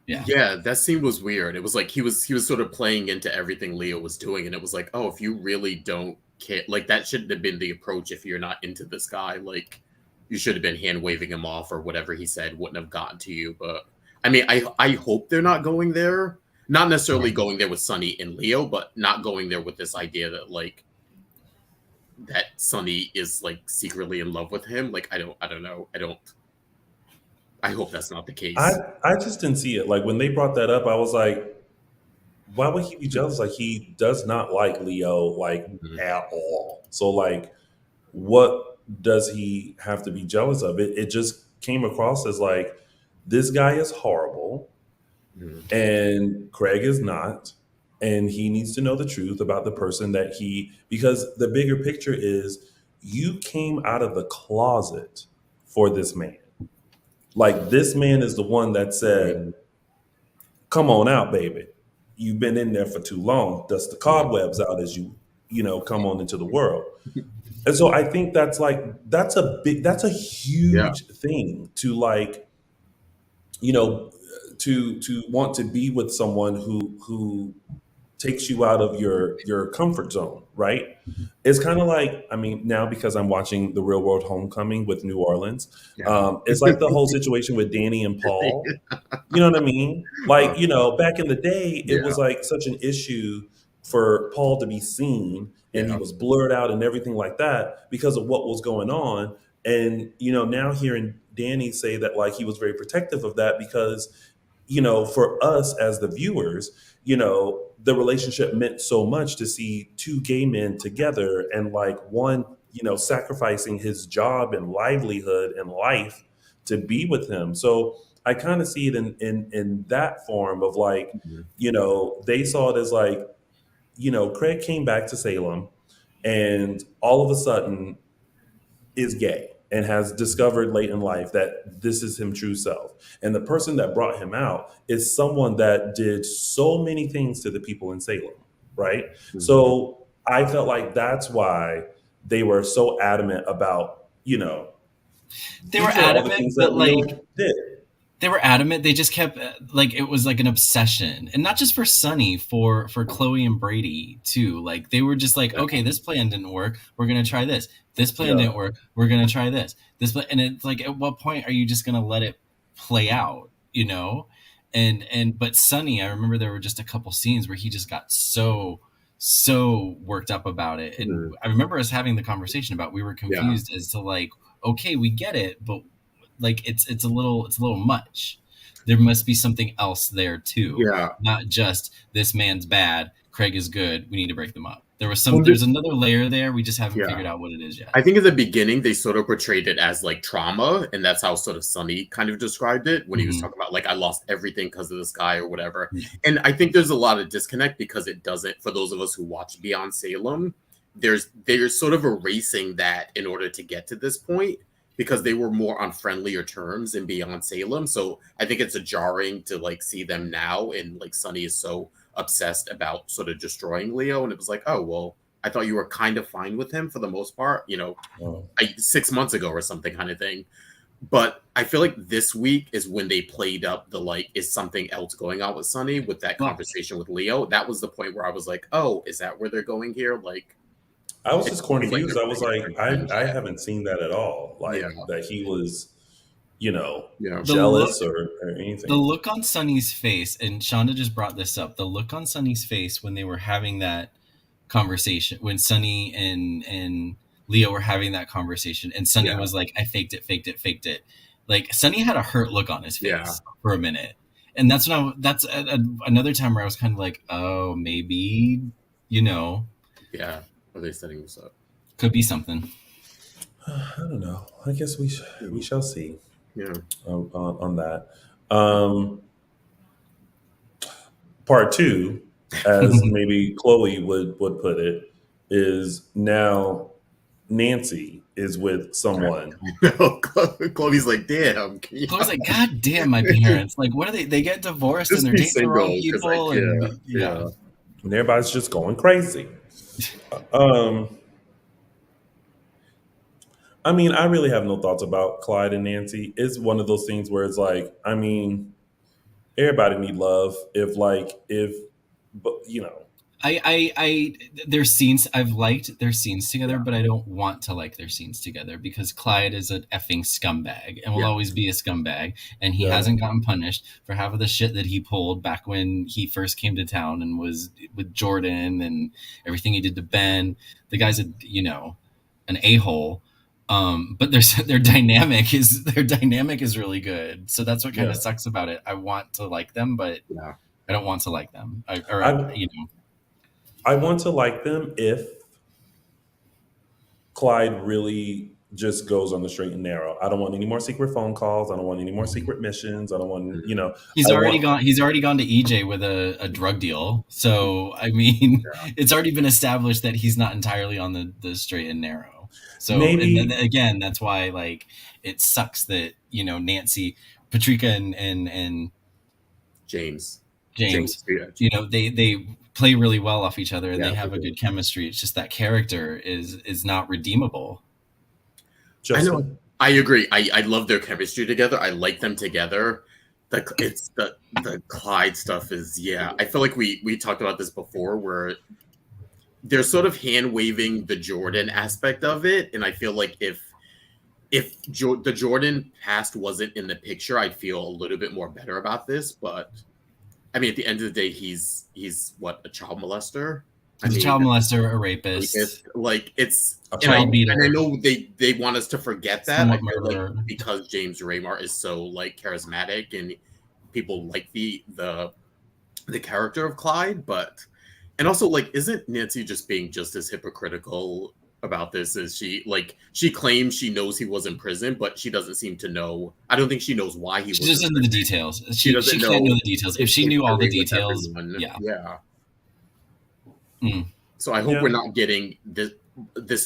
yeah, that scene was weird. It was like he was sort of playing into everything Leo was doing, and it was like, oh, if you really don't care, like that shouldn't have been the approach. If you're not into this guy, like you should have been hand waving him off, or whatever he said wouldn't have gotten to you. But I mean, I hope they're not going there. Not necessarily going there with Sonny and Leo, but not going there with this idea that like that Sonny is like secretly in love with him. Like I don't know. I hope that's not the case. I just didn't see it. Like when they brought that up, I was like, why would he be jealous? Like he does not like Leo like at all. So like what does he have to be jealous of? It just came across as like this guy is horrible. And Craig is not, and he needs to know the truth about the person that because the bigger picture is you came out of the closet for this man. Like this man is the one that said, come on out, baby. You've been in there for too long. Dust the cobwebs out as you come on into the world. And so I think that's a huge thing to like, to want to be with someone who takes you out of your comfort zone, right? It's kind of like, I mean, now because I'm watching The Real World Homecoming with New Orleans, it's like the whole situation with Danny and Paul. You know what I mean? Like, back in the day, it was like such an issue for Paul to be seen, and he was blurred out and everything like that because of what was going on. And, now hearing Danny say that like he was very protective of that because, for us as the viewers, the relationship meant so much to see two gay men together and like one, sacrificing his job and livelihood and life to be with him. So I kind of see it in that form of like, they saw it as like, Craig came back to Salem and all of a sudden is gay and has discovered late in life that this is his true self. And the person that brought him out is someone that did so many things to the people in Salem, right? So I felt like that's why they were so adamant about, they were adamant, but like they were adamant. They just kept like it was like an obsession, and not just for Sonny, for Chloe and Brady too. Like they were just like, okay, this plan didn't work. We're gonna try this. This plan didn't work. We're gonna try this. And it's like, at what point are you just gonna let it play out? But Sonny, I remember there were just a couple scenes where he just got so worked up about it, and I remember us having the conversation about we were confused as to like, okay, we get it, but like it's a little much. There must be something else there too. Not just this man's bad, Craig is good, we need to break them up. There's another layer there. We just haven't figured out what it is yet. I think in the beginning they sort of portrayed it as like trauma, and that's how sort of Sonny kind of described it when he was talking about like I lost everything because of this guy or whatever. And I think there's a lot of disconnect because it doesn't, for those of us who watch Beyond Salem, they're sort of erasing that in order to get to this point. because they were more on friendlier terms in Beyond Salem. So I think it's a jarring to like see them now, and like Sonny is so obsessed about sort of destroying Leo, and it was like, oh well, I thought you were kind of fine with him for the most part, 6 months ago or something kind of thing. But I feel like this week is when they played up the like, is something else going on with Sonny with that conversation with Leo? That was the point where I was like, oh, is that where they're going here? Like, I was just confused. Like I was like, I haven't seen that at all. Like that he was, jealous or anything. The look on Sonny's face, and Shonda just brought this up. The look on Sonny's face when they were having that conversation, when Sonny and Leo were having that conversation, and Sonny was like, I faked it. Like Sonny had a hurt look on his face for a minute. And that's when another time where I was kind of like, oh, maybe, Yeah. Are they setting this up? Could be something. I don't know. I guess we shall see. Yeah. On that. Part two, as maybe Chloe would put it, is now Nancy is with someone. Chloe's like, damn. Chloe's like, God damn, my parents. Like, what are they? They get divorced and they're dating the wrong people. And everybody's just going crazy. I mean, I really have no thoughts about Clyde and Nancy. It's one of those things where it's like, I mean, everybody need love. Their scenes, I've liked their scenes together, but I don't want to like their scenes together because Clyde is an effing scumbag and will always be a scumbag. And he hasn't gotten punished for half of the shit that he pulled back when he first came to town and was with Jordan and everything he did to Ben. The guy's an a-hole. But their dynamic is really good. So that's what kind of sucks about it. I want to like them, but I don't want to like them. I want to like them if Clyde really just goes on the straight and narrow. I don't want any more secret phone calls. I don't want any more secret missions. I don't want, He's already gone to EJ with a drug deal. So, I mean, it's already been established that he's not entirely on the straight and narrow. So, maybe, and then, again, that's why, like, it sucks that, Nancy, Patrika and James, they play really well off each other and they have a good chemistry. It's just that character is not redeemable. I know. I agree. I love their chemistry together. I like them together. The Clyde stuff is, I feel like we talked about this before where they're sort of hand waving the Jordan aspect of it. And I feel like if the Jordan past wasn't in the picture, I'd feel a little bit more better about this. But I mean, at the end of the day, he's what, a child molester? A child molester, a rapist. Like it's a child beater. And I know they want us to forget that. I feel like because James Raymar is so like charismatic and people like the character of Clyde, and also like, isn't Nancy just being just as hypocritical about this as she claims she knows he was in prison, but she doesn't seem to know. I don't think she knows why he was. She doesn't know the details. She can't know the details. If she knew all the details, So I hope we're not getting this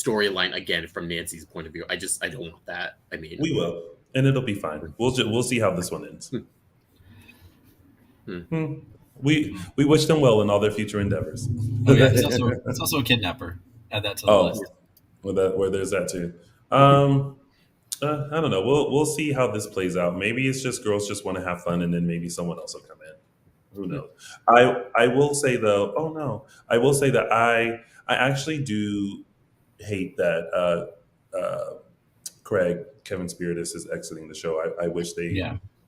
storyline again from Nancy's point of view. I don't want that. I mean, we will, and it'll be fine. We'll see how this one ends. We wish them well in all their future endeavors. Oh, yeah, it's also a kidnapper. Add that to the list. Where there's that too. I don't know. We'll see how this plays out. Maybe it's just girls just want to have fun, and then maybe someone else will come in. Who knows? I will say though. Oh no! I will say that I actually do hate that Kevin Spiritus is exiting the show. I wish they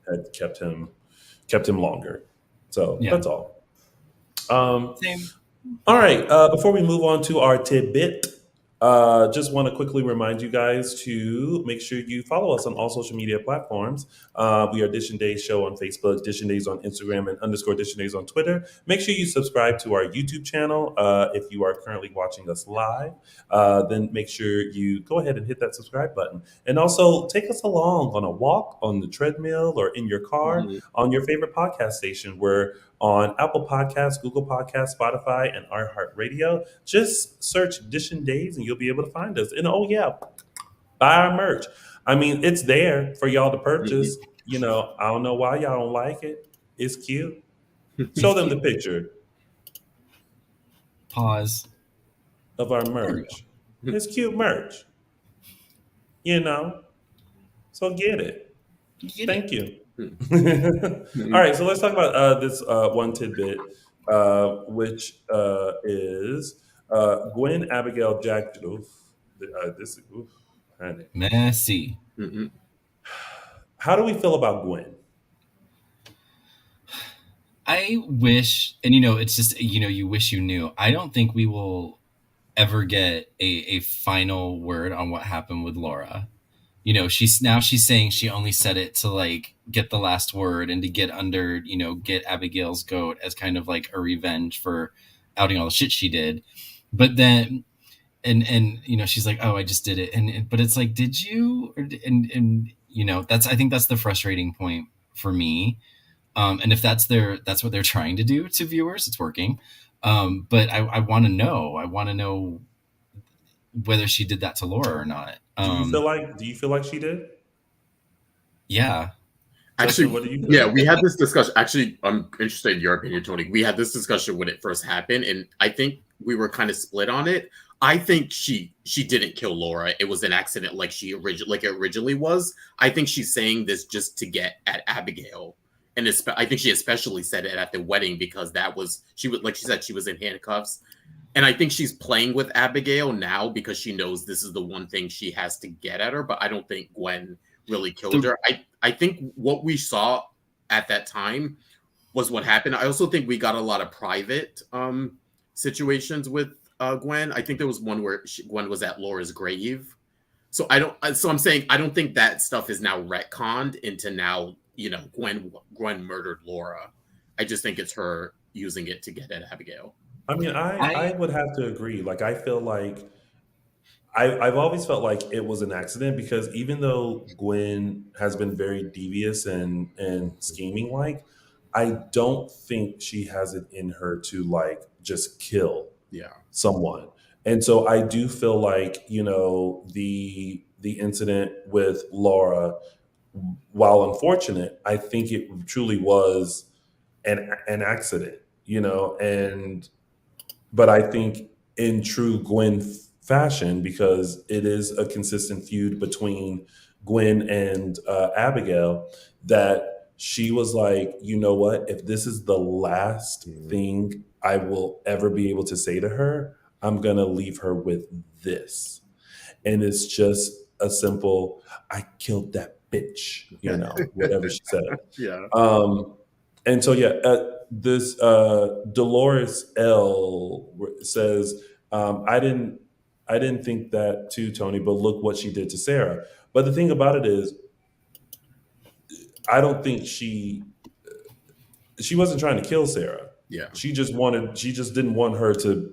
had kept him longer. So that's all. Same. All right. Before we move on to our tidbit, just want to quickly remind you guys to make sure you follow us on all social media platforms. We are Dishin Days Show on Facebook, Dishin Days on Instagram, and _Dishin Days on Twitter. Make sure you subscribe to our YouTube channel. If you are currently watching us live, then make sure you go ahead and hit that subscribe button. And also take us along on a walk, on the treadmill, or in your car, on your favorite podcast station. We're on Apple Podcasts, Google Podcasts, Spotify, and iHeartRadio. Just search Dishin Days and you'll be able to find us. And Buy our merch. I mean, it's there for y'all to purchase. You know, I don't know why y'all don't like it. It's cute. Show them the picture Pause. of our There we go. merch. It's cute merch. You know, so get it. Get Thank it. you. All right, so let's talk about this one tidbit, which is Gwen, Abigail, Jack. Oof, oof, honey. Messy. How do we feel about Gwen? I wish, and it's just, you wish you knew. I don't think we will ever get a final word on what happened with Laura. She's saying she only said it to like get the last word and to get under, get Abigail's goat as kind of like a revenge for outing all the shit she did. But then, and she's like, oh, I just did it. But it's like, did you? And I think that's the frustrating point for me. And if that's what they're trying to do to viewers, it's working. But I want to know. I want to know whether she did that to Laura or not. Do you feel like she did? Yeah. Actually, what do you think? Yeah, we had this discussion. Actually, I'm interested in your opinion, Tony. We had this discussion when it first happened, and I think we were kind of split on it. I think she didn't kill Laura. It was an accident, like it originally was. I think she's saying this just to get at Abigail, and I think she especially said it at the wedding because she said she was in handcuffs. And I think she's playing with Abigail now because she knows this is the one thing she has to get at her. But I don't think Gwen really killed her. I think what we saw at that time was what happened. I also think we got a lot of private situations with Gwen. I think there was one where Gwen was at Laura's grave. So I'm saying I don't think that stuff is now retconned into now, Gwen murdered Laura. I just think it's her using it to get at Abigail. I mean, I would have to agree. Like, I feel like I've always felt like it was an accident because even though Gwen has been very devious and scheming, like, I don't think she has it in her to like just kill someone. And so I do feel like, the incident with Laura, while unfortunate, I think it truly was an accident, but I think in true Gwen fashion, because it is a consistent feud between Gwen and Abigail, that she was like, you know what? If this is the last thing I will ever be able to say to her, I'm going to leave her with this. And it's just a simple, I killed that bitch, whatever she said. Yeah. And so, this Dolores L says, I didn't think that too, Tony, but look what she did to Sarah. But the thing about it is, I don't think she wasn't trying to kill Sarah. Yeah. She just didn't want her to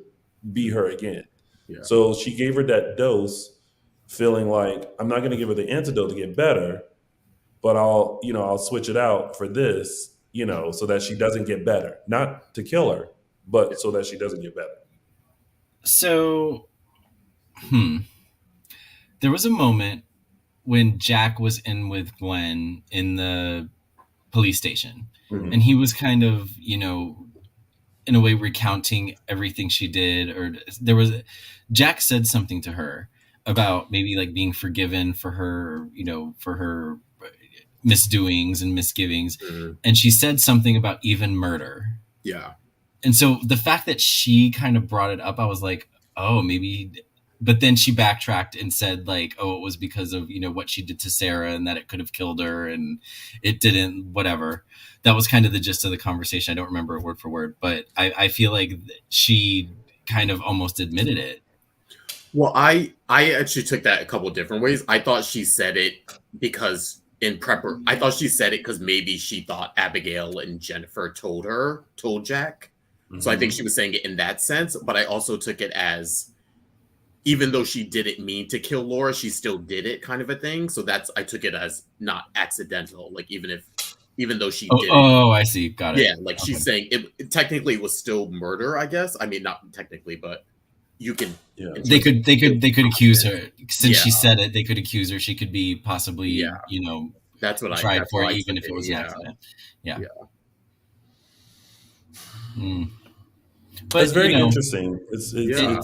be her again. Yeah. So she gave her that dose, feeling like, I'm not going to give her the antidote to get better, but I'll switch it out for this, so that she doesn't get better. Not to kill her, but so that she doesn't get better. So, there was a moment when Jack was in with Gwen in the police station, and he was kind of, in a way recounting everything she did, or Jack said something to her about maybe like being forgiven for her, for her misdoings and misgivings. And she said something about even murder. Yeah. And so the fact that she kind of brought it up, I was like, oh, maybe. But then she backtracked and said like, oh, it was because of, what she did to Sarah and that it could have killed her and it didn't, whatever. That was kind of the gist of the conversation. I don't remember it word for word, but I feel like she kind of almost admitted it. Well, I actually took that a couple of different ways. I thought she said it because I thought she said it because maybe she thought Abigail and Jennifer told Jack. So I think she was saying it in that sense, but I also took it as, even though she didn't mean to kill Laura, she still did it, kind of a thing. So I took it as not accidental. Like even though she did it. Oh, I see. Got it. Yeah, like okay. She's saying it technically was still murder, I guess. I mean, not technically, but you can. Yeah. They could accuse since she said it, they could accuse her. She could be possibly, that's what tried for, I even if it was an accident. Yeah. But it's very interesting. It's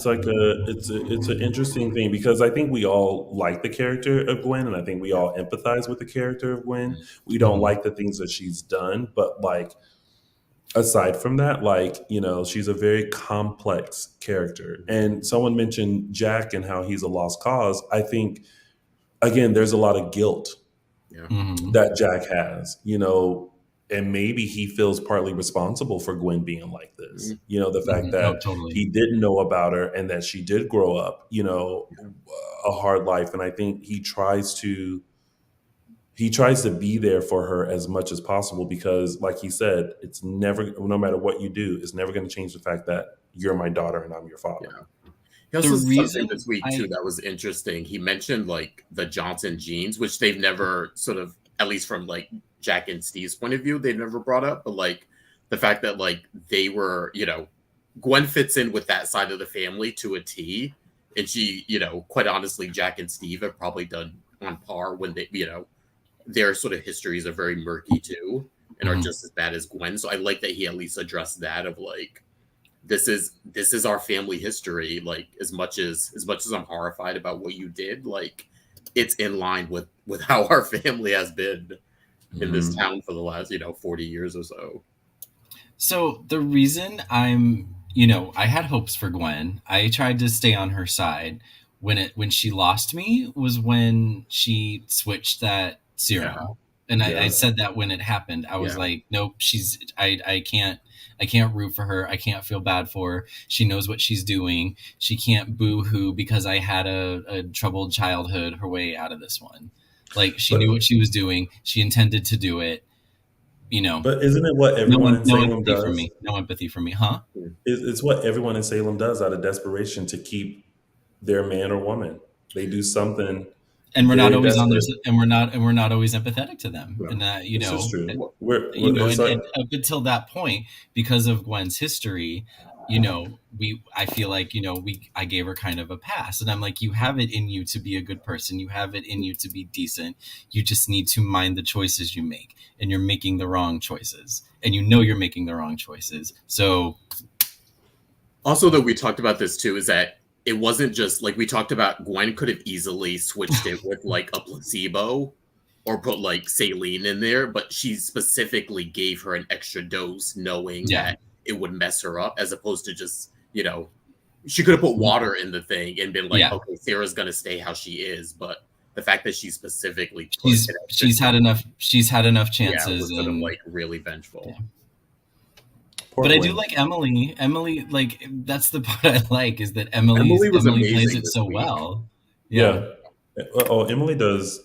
like it's an interesting thing because I think we all like the character of Gwen, and I think we all empathize with the character of Gwen. We don't like the things that she's done, but like aside from that, like she's a very complex character. And someone mentioned Jack and how he's a lost cause. I think again, there's a lot of guilt that Jack has, and maybe he feels partly responsible for Gwen being like this. The fact that he didn't know about her and that she did grow up, a hard life. And I think he tries to be there for her as much as possible because, like he said, it's never, no matter what you do, it's never going to change the fact that you're my daughter and I'm your father. Yeah. He also said something this week too that was interesting. He mentioned like the Johnson genes, which they've never sort of, at least from like Jack and Steve's point of view, they've never brought up. But like the fact that like they were, Gwen fits in with that side of the family to a T, and she, quite honestly, Jack and Steve have probably done on par when they, their sort of histories are very murky too, and are just as bad as Gwen. So I like that he at least addressed that of like, this is our family history. Like as much as I'm horrified about what you did, like it's in line with how our family has been in this town for the last 40 years or so. So the reason I'm I had hopes for Gwen. I tried to stay on her side when she lost me was when she switched that serum. And I said that when it happened, I was like, nope, I can't root for her. I can't feel bad for her. She knows what she's doing. She can't boo-hoo because I had a troubled childhood her way out of this one. Like she knew what she was doing. She intended to do it. But isn't it what everyone in Salem does? No empathy for me, huh? It's what everyone in Salem does out of desperation to keep their man or woman. They do something. And we're not always on their, and we're not always empathetic to them. No, And that, this is true. and up until that point, because of Gwen's history, I feel like, I gave her kind of a pass, and I'm like, you have it in you to be a good person. You have it in you to be decent. You just need to mind the choices you make, and you're making the wrong choices, and you're making the wrong choices. So also that we talked about this too, is that it wasn't just like we talked about. Gwen could have easily switched it with like a placebo or put like saline in there, but she specifically gave her an extra dose knowing that it would mess her up, as opposed to just, she could have put water in the thing and been like, okay, Sarah's going to stay how she is. But the fact that she specifically, she's had enough chances, was sort of like really vengeful. Yeah. But I do like Emily. Emily, like, that's the part I like, is that Emily plays it so well. Yeah. Oh, Emily does,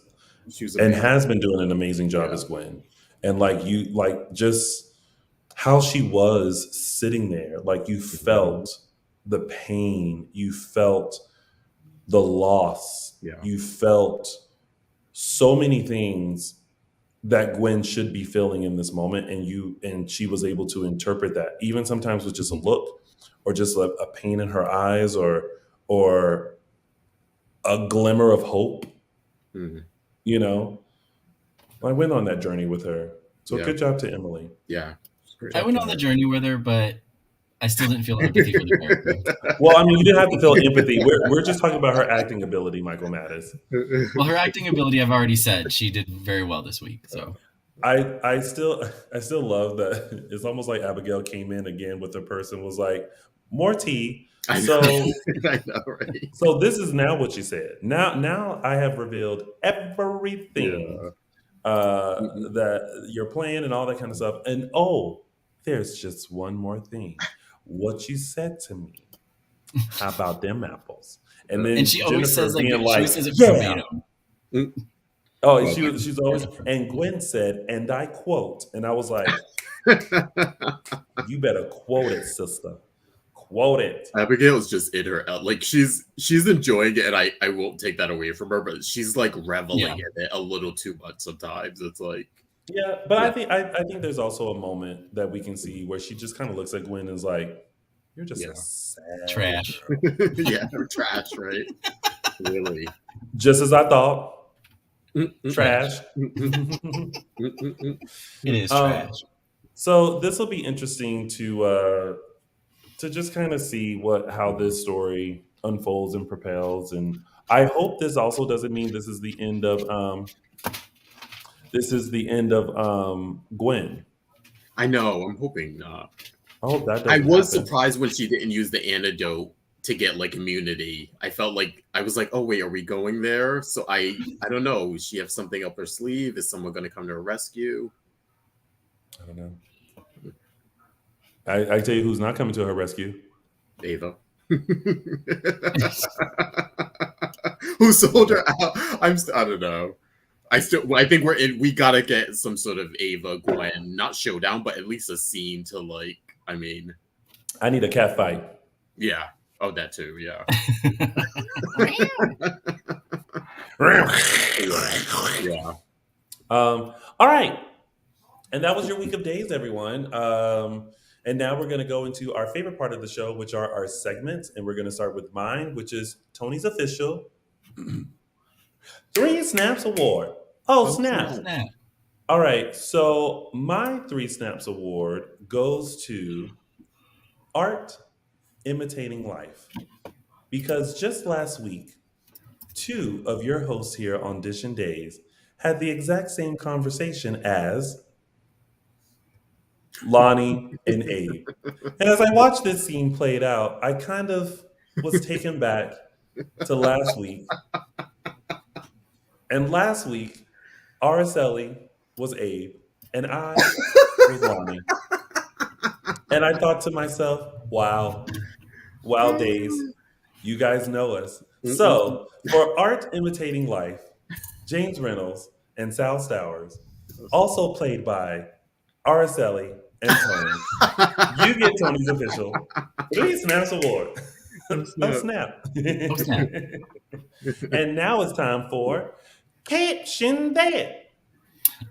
and has been doing an amazing job as Gwen. And just how she was sitting there, like you felt the pain, you felt the loss, you felt so many things that Gwen should be feeling in this moment, and she was able to interpret that, even sometimes with just a look, or just a pain in her eyes, or a glimmer of hope. I went on that journey with her, so good job to Emily. I went on the journey with her, but I still didn't feel empathy for the character. Well, I mean, you didn't have to feel empathy. We're just talking about her acting ability, Michael Mattis. Well, her acting ability, I've already said, she did very well this week. So I still love that. It's almost like Abigail came in again with the person was like, more tea. So I know, right? So this is now what she said. Now I have revealed everything that your plan and all that kind of stuff. And there's just one more thing. What you said to me. How about them apples? And then she always says like, she says it verbatim. Oh, she's always, and Gwen said, and I quote, and I was like, you better quote it, sister. Quote it. Abigail's just in her, like she's enjoying it, and I won't take that away from her, but she's like reveling in it a little too much sometimes. It's like, but I think there's also a moment that we can see where she just kind of looks at Gwen and is like, you're just a sad trash. Trash, right? Really. Just as I thought. Mm-mm. Trash. It is trash. So this will be interesting to just kind of see how this story unfolds and propels, and I hope this also doesn't mean this is the end of Gwen. I know. I'm hoping not. I hope that I doesn't was happen. surprised when she didn't use the antidote to get like immunity. I felt like I was like, oh wait, are we going there? So I don't know. Does she have something up her sleeve? Is someone going to come to her rescue? I don't know. I tell you who's not coming to her rescue. Ava. Who sold her out? I don't know. I think we gotta get some sort of Ava Gwen, not showdown, but at least a scene to like. I mean, I need a cat fight. yeah. Oh, that too. Yeah. Yeah. All right, and that was your week of days, everyone. And now we're going to go into our favorite part of the show, which are our segments, and we're going to start with mine, which is Tony's official 3 Snaps Award. Oh, snap. Snap. All right, so my 3 Snaps Award goes to Art Imitating Life. Because just last week, 2 of your hosts here on Dishin Days had the exact same conversation as Lani and Abe. And as I watched this scene played out, I kind of was taken back to last week. And last week, Araceli was Abe, and I was Lani. And I thought to myself, wow, days, you guys know us. So, for Art Imitating Life, James Reynolds and Sal Stowers, also played by Araceli and Tony, you get Tony's official 3 Snaps Award. Oh, snap. Oh, snap. And now it's time for Caption That.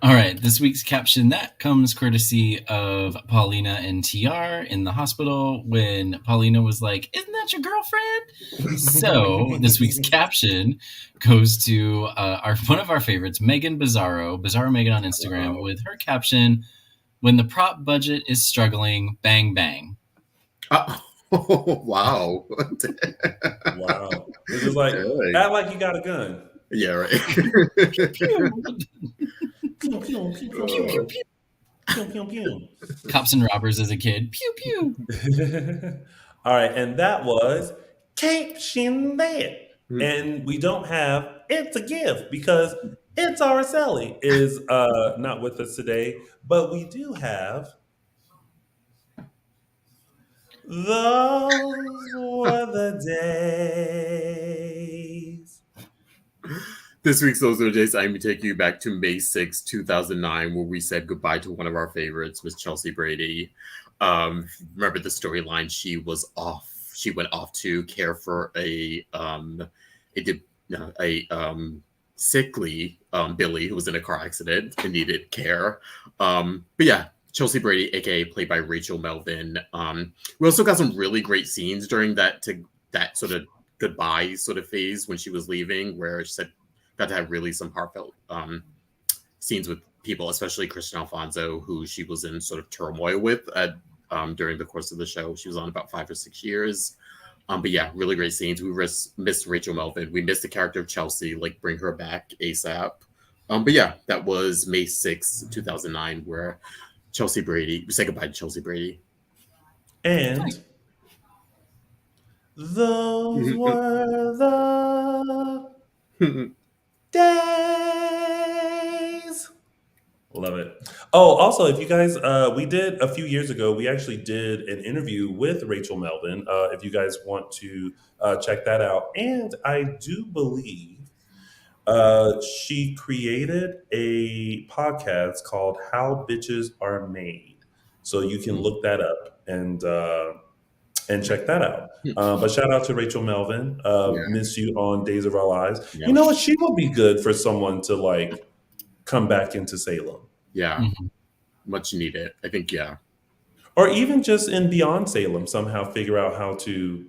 All right, this week's Caption That comes courtesy of Paulina and TR in the hospital when Paulina was like, "Isn't that your girlfriend?" So this week's caption goes to one of our favorites, Megan Bizarro Megan on Instagram, with her caption, "When the prop budget is struggling, bang bang." Oh, wow. Wow. It's just like, act like you got a gun. Yeah, right. Pew, pew, pew, pew, pew, pew. Pew, pew, pew. Cops and robbers as a kid. Pew, pew. All right, and that was Caption That. And we don't have It's a Gift because It's Araceli is not with us today, but we do have Those Were the Days. This week's Those Are the Days, I'm going to take you back to May 6, 2009, where we said goodbye to one of our favorites, Miss Chelsea Brady. Remember the storyline? She went off to care for a sickly Billy who was in a car accident and needed care. But yeah, Chelsea Brady, aka played by Rachel Melvin. We also got some really great scenes during that sort of goodbye sort of phase when she was leaving, where she said got to have really some heartfelt scenes with people, especially Christian Alfonso, who she was in sort of turmoil with during the course of the show. She was on about 5 or 6 years. But yeah, really great scenes. We missed Rachel Melvin. We missed the character of Chelsea, like bring her back ASAP. But yeah, that was May 6, 2009, where we said goodbye to Chelsea Brady. And those were the days. Love it. Oh, also, if you guys, we did a few years ago, we actually did an interview with Rachel Melvin. If you guys want to check that out. And I do believe she created a podcast called How Bitches Are Made. So you can look that up and check that out. But shout out to Rachel Melvin. Miss you on Days of Our Lives. Yeah. You know what? She will be good for someone to like come back into Salem. Yeah. Much needed. I think, yeah. Or even just in Beyond Salem, somehow figure out how to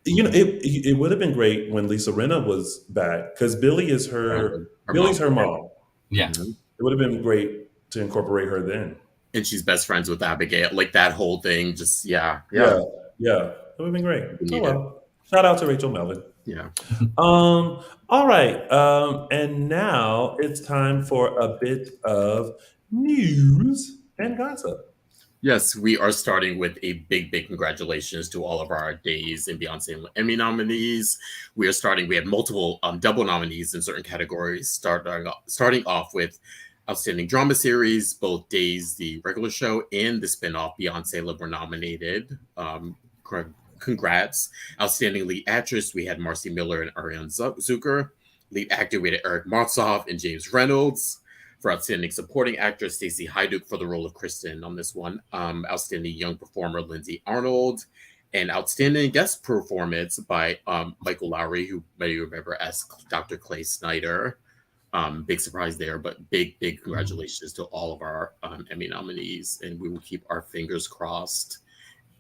it would have been great when Lisa Rinna was back because Billy's her mom. Yeah. Mm-hmm. It would have been great to incorporate her then. And she's best friends with Abigail. Like that whole thing, just yeah. It would have been great. Oh well. Shout out to Rachel Melvin. Yeah. All right. And now it's time for a bit of news and gossip. Yes, we are starting with a big congratulations to all of our Days and Beyonce and Emmy nominees. We had multiple double nominees in certain categories, starting off with Outstanding Drama Series. Both Days, the regular show, and the spinoff Beyonce Love were nominated. Congrats. Outstanding Lead Actress, we had Marcy Miller and Ariane Zucker. Lead Actor, we had Eric Martsolf and James Reynolds. For Outstanding Supporting Actress, Stacey Haiduk for the role of Kristen on this one. Outstanding Young Performer, Lindsay Arnold. And Outstanding Guest Performance by Michael Lowry, who many of you remember as Dr. Clay Snyder. Big surprise there, but big congratulations to all of our Emmy nominees. And we will keep our fingers crossed.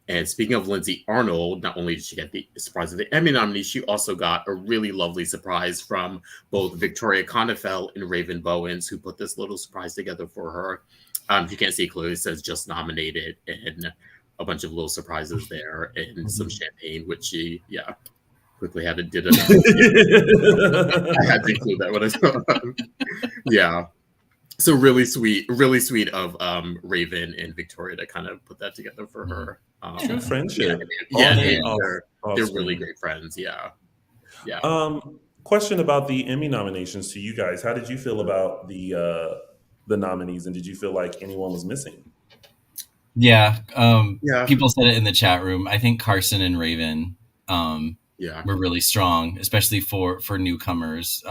And speaking of Lindsay Arnold, not only did she get the surprise of the Emmy nominee, she also got a really lovely surprise from both Victoria Konefal and Raven Bowens, who put this little surprise together for her. If you can't see clearly, it says just nominated and a bunch of little surprises there and some champagne, which she, quickly had to did it. I had to include that when I saw Yeah. So really sweet of Raven and Victoria to kind of put that together for her. True friendship. They're really great friends. Yeah. Question about the Emmy nominations to you guys. How did you feel about the nominees, and did you feel like anyone was missing? Yeah. People said it in the chat room. I think Carson and Raven were really strong, especially for newcomers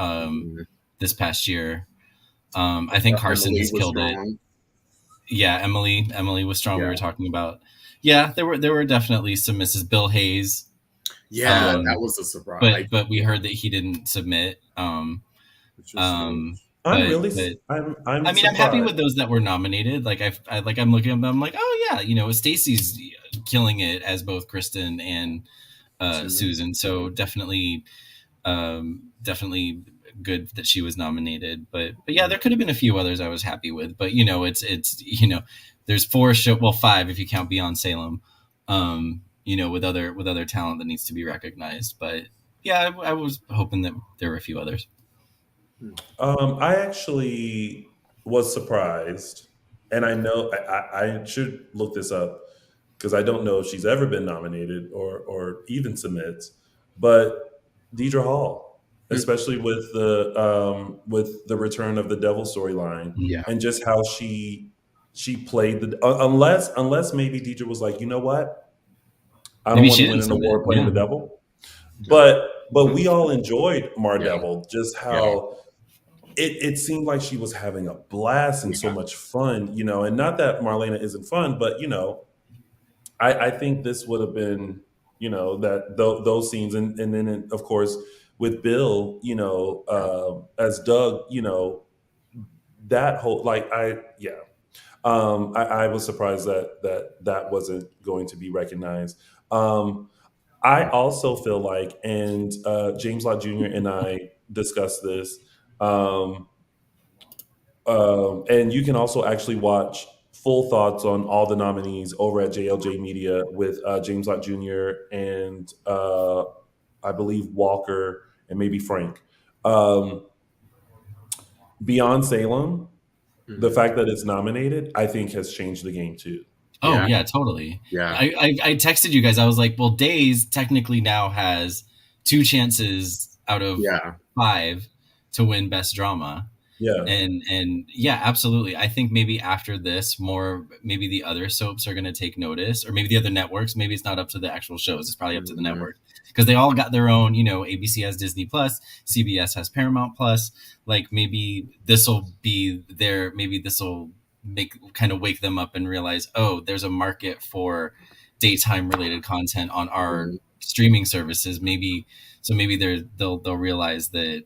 this past year. I think Carson has killed it. Yeah, Emily was strong. We were talking about. Yeah, there were definitely some misses. Bill Hayes. Yeah, that was a surprise. But we heard that he didn't submit. I'm happy with those that were nominated. Like I'm looking at them. I'm like, oh yeah, Stacey's killing it as both Kristen and Susan. So definitely good that she was nominated. But yeah, there could have been a few others I was happy with. But it's there's 5 if you count Beyond Salem. With other talent that needs to be recognized. But yeah, I was hoping that there were a few others. I actually was surprised, and I know I should look this up because I don't know if she's ever been nominated or even submits. But Deidre Hall, especially with the return of the Devil storyline, and just how she played unless maybe Deidre was like, you know what, I don't want to win an award playing the devil. But we all enjoyed Devil, just how it seemed like she was having a blast and so much fun, and not that Marlena isn't fun, but I think this would have been, those scenes, and then of course with Bill, as Doug, that whole I was surprised that wasn't going to be recognized. I also feel like, and James Lott Jr. and I discussed this, and you can also actually watch full thoughts on all the nominees over at JLJ Media with James Lott Jr. and I believe Walker and maybe Frank. Beyond Salem, the fact that it's nominated, I think has changed the game too. Oh yeah, totally. Yeah. I texted you guys. I was like, well, Days technically now has 2 chances out of 5 to win Best Drama. Yeah. And yeah, absolutely. I think maybe after this, maybe the other soaps are going to take notice, or maybe the other networks. Maybe it's not up to the actual shows. It's probably up to the network, because they all got their own, ABC has Disney Plus, CBS has Paramount Plus. Like maybe this will wake them up and realize, oh, there's a market for daytime related content on our streaming services. Maybe they'll realize that,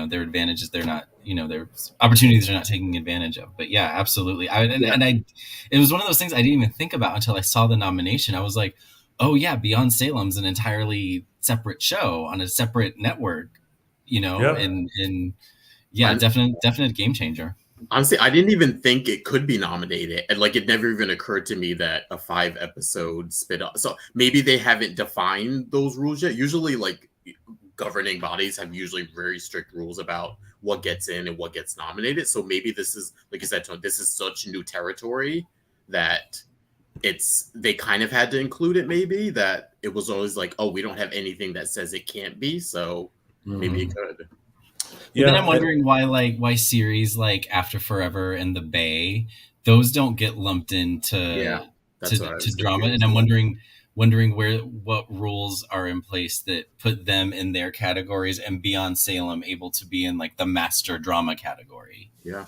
their advantages, they're not, their opportunities they're not taking advantage of. But yeah, absolutely. It was one of those things I didn't even think about until I saw the nomination. I was like, oh yeah, Beyond Salem's an entirely separate show on a separate network, you know, Yeah. and yeah, definite game changer. Honestly, I didn't even think it could be nominated. And like, it never even occurred to me that a 5-episode spin-off. So maybe they haven't defined those rules yet. Usually, like, governing bodies have usually very strict rules about what gets in and what gets nominated. So maybe this is, like you said, Tony, this is such new territory that they kind of had to include it. Maybe that it was always like, oh, we don't have anything that says it can't be. So maybe it could. Yeah, then I'm wondering why series like After Forever and The Bay, those don't get lumped into to drama, and I'm wondering what rules are in place that put them in their categories and Beyond Salem able to be in like the master drama category. Yeah,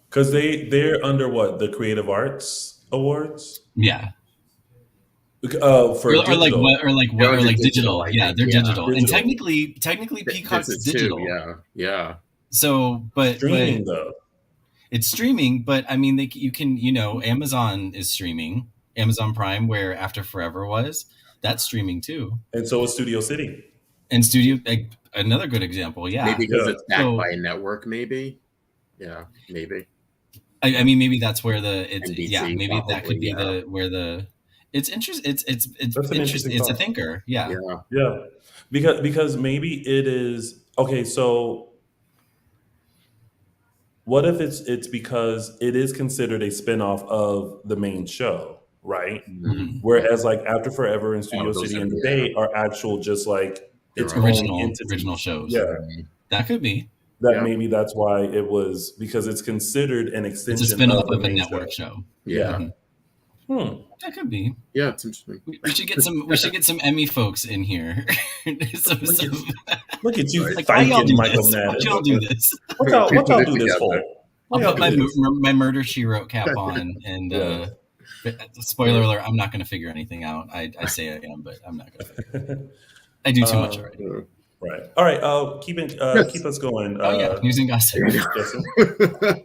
because they're under what, the Creative Arts Awards? Yeah. For digital. Or like digital. Yeah, they're digital. And technically Peacock's digital. Too. Yeah. So, streaming though. It's streaming, but I mean, you can, you know, Amazon is streaming, Amazon Prime, where After Forever was. That's streaming too. And so is Studio City. And another good example. Yeah, maybe because it's backed by a network. Maybe. Yeah, maybe. I mean, maybe that's where NBC, maybe probably, that could be where the. It's interesting. It's interesting. It's a thinker. Yeah. Because maybe it is okay. So, what if it's because it is considered a spinoff of the main show, right? Mm-hmm. Whereas like After Forever and Studio City and The Bay are actual just like its original shows. Yeah, that could be. Maybe that's why it was, because it's considered an extension. It's a spinoff of a network show. Yeah. That could be. Yeah, it's interesting. We should get some. We should get some Emmy folks in here. Look at you, like, why y'all do Michael this? Madden. Why y'all do this? What y'all do this for? I'll put my Murder She Wrote cap on, and spoiler alert: I'm not going to figure anything out. I say I am, but I'm not going to. I do too much already. Right. All right. Keep us going. News and gossip.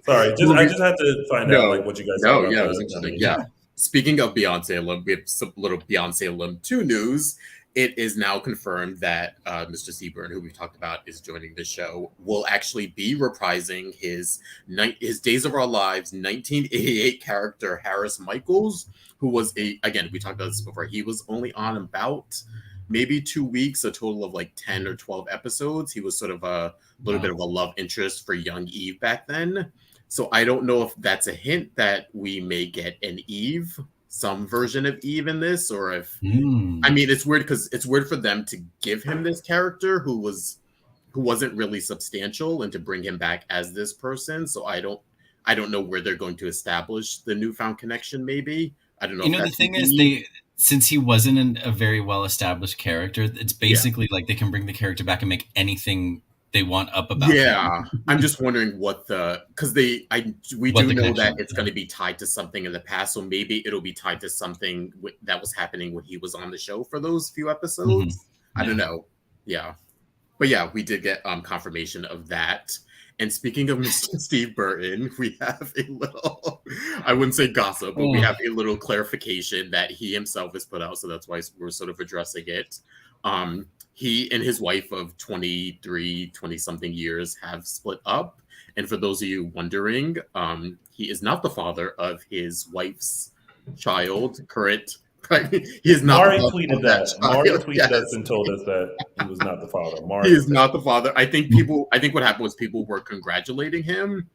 Sorry, I just had to find out like what you guys. No, yeah, it was interesting. Yeah. Speaking of Beyonce alum, we have some little Beyonce alum 2 news. It is now confirmed that Mr. Seaburn, who we've talked about, is joining the show, will actually be reprising his Days of Our Lives 1988 character, Harris Michaels, who was again, we talked about this before, he was only on about maybe 2 weeks, a total of like 10 or 12 episodes. He was sort of a little bit of a love interest for young Eve back then. So I don't know if that's a hint that we may get an Eve, some version of Eve in this, or if I mean, it's weird because it's weird for them to give him this character who wasn't really substantial and to bring him back as this person. So I don't know where they're going to establish the newfound connection. Maybe I don't know. You know, the thing is, since he wasn't a very well established character, it's basically like they can bring the character back and make anything they want up about him. I'm just wondering because we do know that it's going to be tied to something in the past, so maybe it'll be tied to something that was happening when he was on the show for those few episodes. I don't know. But we did get confirmation of that. And speaking of Mr. Steve Burton, we have a little, I wouldn't say gossip, but we have a little clarification that he himself has put out, so that's why we're sort of addressing it. He and his wife of 20-something years have split up. And for those of you wondering, he is not the father of his wife's child, current. He is not. Mari tweeted that. Mari tweeted us and told us that he was not the father. He is not the father. I think what happened was people were congratulating him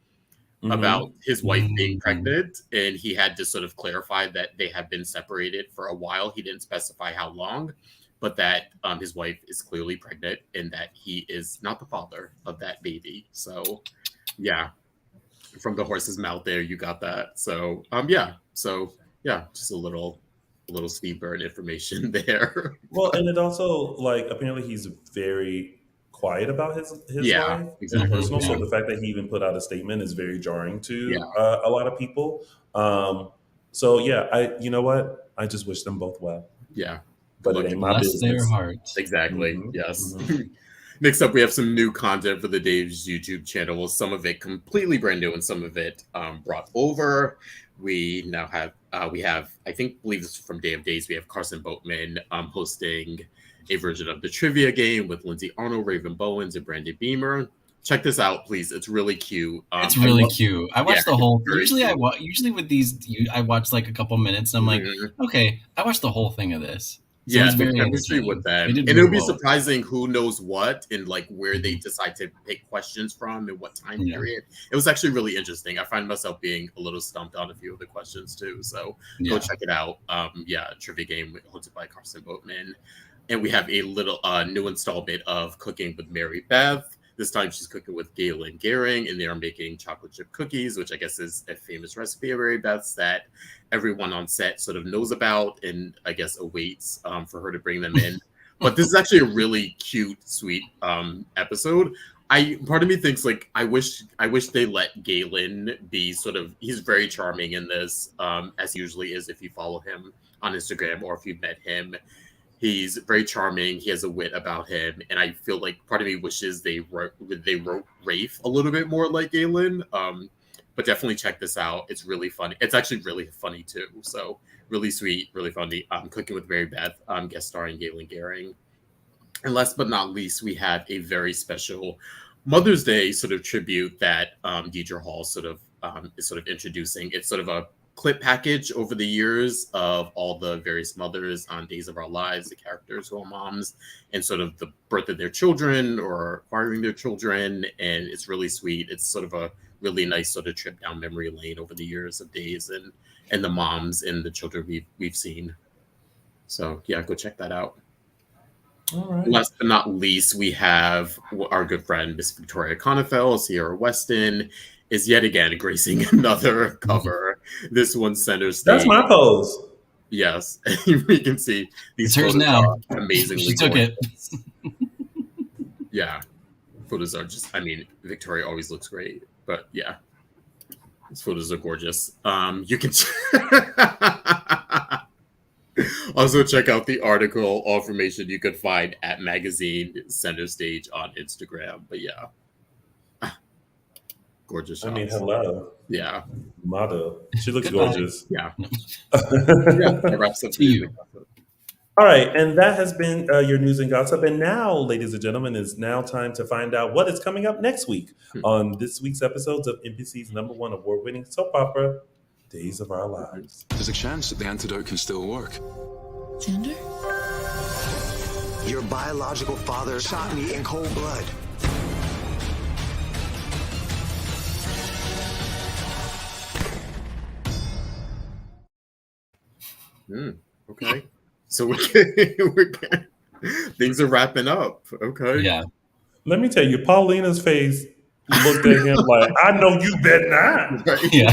about his wife being pregnant, and he had to sort of clarify that they have been separated for a while. He didn't specify how long, but that his wife is clearly pregnant and that he is not the father of that baby. So, from the horse's mouth there, you got that. So, just a little Steve Byrne information there. Well, and it also, like, apparently he's very quiet about his life, exactly. Personal. So the fact that he even put out a statement is very jarring to a lot of people. You know what? I just wish them both well. Yeah. But it ain't my business. Their hearts. Exactly. Yes. Next up, we have some new content for the Dave's YouTube channel. Some of it completely brand new and some of it brought over. We now have, I believe this is from Day of Days. We have Carson Boatman hosting a version of the trivia game with Lindsay Arnold, Raven Bowens, and Brandon Beamer. Check this out, please. It's really cute. It's really cute. I watched the whole. Usually, cute. Usually with these, I watch like a couple minutes. And I'm like, okay, I watched the whole thing of this. So Yeah, it's the very chemistry with them, and it'll be surprising who knows what and like where they decide to pick questions from and what time period. It was actually really interesting. I find myself being a little stumped on a few of the questions too. So go check it out. Trivia game hosted by Carson Boatman, and we have a little new installment of Cooking with Mary Beth. This time she's cooking with Galen Gehring, and they are making chocolate chip cookies, which I guess is a famous recipe of Mary Beth's that everyone on set sort of knows about and I guess awaits for her to bring them in. But this is actually a really cute, sweet episode. Part of me thinks like I wish they let Galen be sort of, he's very charming in this, as he usually is if you follow him on Instagram or if you've met him. He's very charming. He has a wit about him, and I feel like part of me wishes they wrote Rafe a little bit more like Galen. But definitely check this out. It's really funny. It's actually really funny too. So really sweet, really funny. Cooking with Mary Beth, guest starring Galen Gehring. And last but not least, we have a very special Mother's Day sort of tribute that Deidre Hall sort of is sort of introducing. It's sort of a clip package over the years of all the various mothers on Days of Our Lives, the characters who are moms, and sort of the birth of their children or acquiring their children. And it's really sweet. It's sort of a really nice sort of trip down memory lane over the years of Days and the moms and the children we've seen. So yeah, go check that out. All right. Last but not least, we have our good friend Miss Victoria Konefal, Ciara Weston, is yet again gracing another cover. This one center stage. That's my pose. Yes, we can see these photos now. Are amazingly she took gorgeous. Yeah, photos are just. I mean, Victoria always looks great, but yeah, these photos are gorgeous. You can also check out the article. All information you could find at Magazine Center Stage on Instagram. But yeah. Gorgeous shots. I mean, hello. Yeah. Motto. She looks gorgeous. Yeah. That wraps up to you. All right. And that has been your news and gossip. And now, ladies and gentlemen, it's now time to find out what is coming up next week on this week's episodes of NBC's #1 award-winning soap opera, Days of Our Lives. There's a chance that the antidote can still work. Gender? Your biological father shot me in cold blood. Okay. So things are wrapping up. Okay. Yeah. Let me tell you, Paulina's face looked at him like, I know you bet not. Right. Yeah.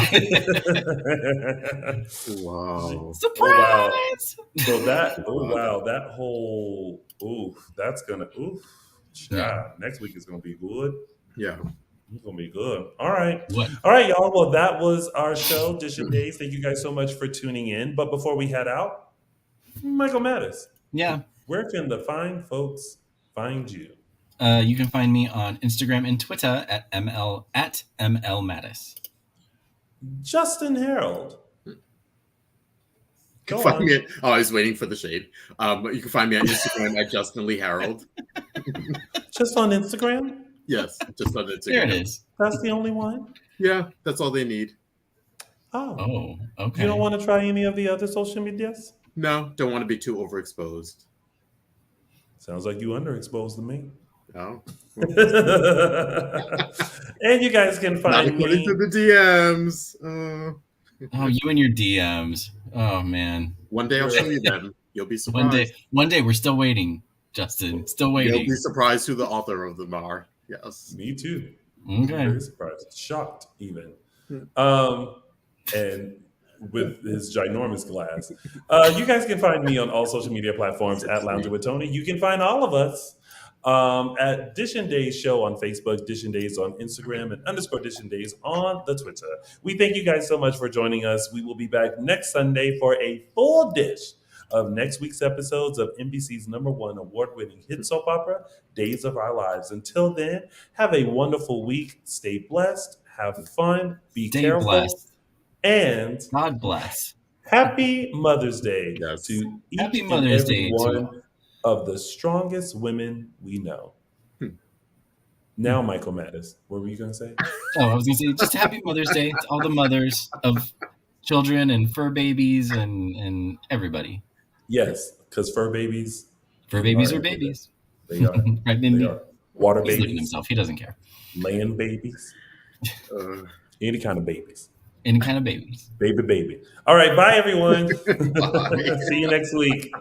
Wow. Surprise! So that whole that's gonna Yeah. next week is gonna be good. Yeah. It's gonna be good. All right. What? All right, y'all. Well, that was our show, Dishin Days. Thank you guys so much for tuning in. But before we head out, Michael Mattis, Yeah. where can the fine folks find you? You can find me on Instagram and Twitter at ML_Mattis. Justin Hareld. You can find me I was waiting for the shade. You can find me on Instagram at Justin Lee Hareld. Just on Instagram? Yes, just on Instagram. There it is. That's the only one? Yeah, that's all they need. Oh. Okay. You don't want to try any of the other social medias? No, don't want to be too overexposed. Sounds like you underexposed to me. Oh. And you guys can Not find according me. to the DMs. Oh, you and your DMs. Oh man. One day I'll show you them. You'll be surprised. One day we're still waiting, Justin. Still waiting. You'll be surprised who the author of them are. Yes. Me too. Okay. Very surprised. Shocked even. And with his ginormous glass. You guys can find me on all social media platforms at Lounging with Tony. You can find all of us at Dishin Days Show on Facebook, Dishin Days on Instagram, and _Dishin Days on the Twitter. We thank you guys so much for joining us. We will be back next Sunday for a full dish of next week's episodes of NBC's #1 award-winning hit soap opera, Days of Our Lives. Until then, have a wonderful week. Stay blessed. Have fun. Be Stay careful. blessed. And God bless. Happy Mother's Day Yes. to each Happy and Mother's every Day one of the strongest women we know. Now, Michael Mattis, what were you going to say? Oh, I was going to say just happy Mother's Day to all the mothers of children and fur babies and everybody. Yes, because fur babies. Fur babies are babies. They are. Right, They are. Water He's looking babies. himself. He doesn't care. Land babies. Any kind of babies. Any kind of babies. Baby. All right. Bye, everyone. Bye. See you next week.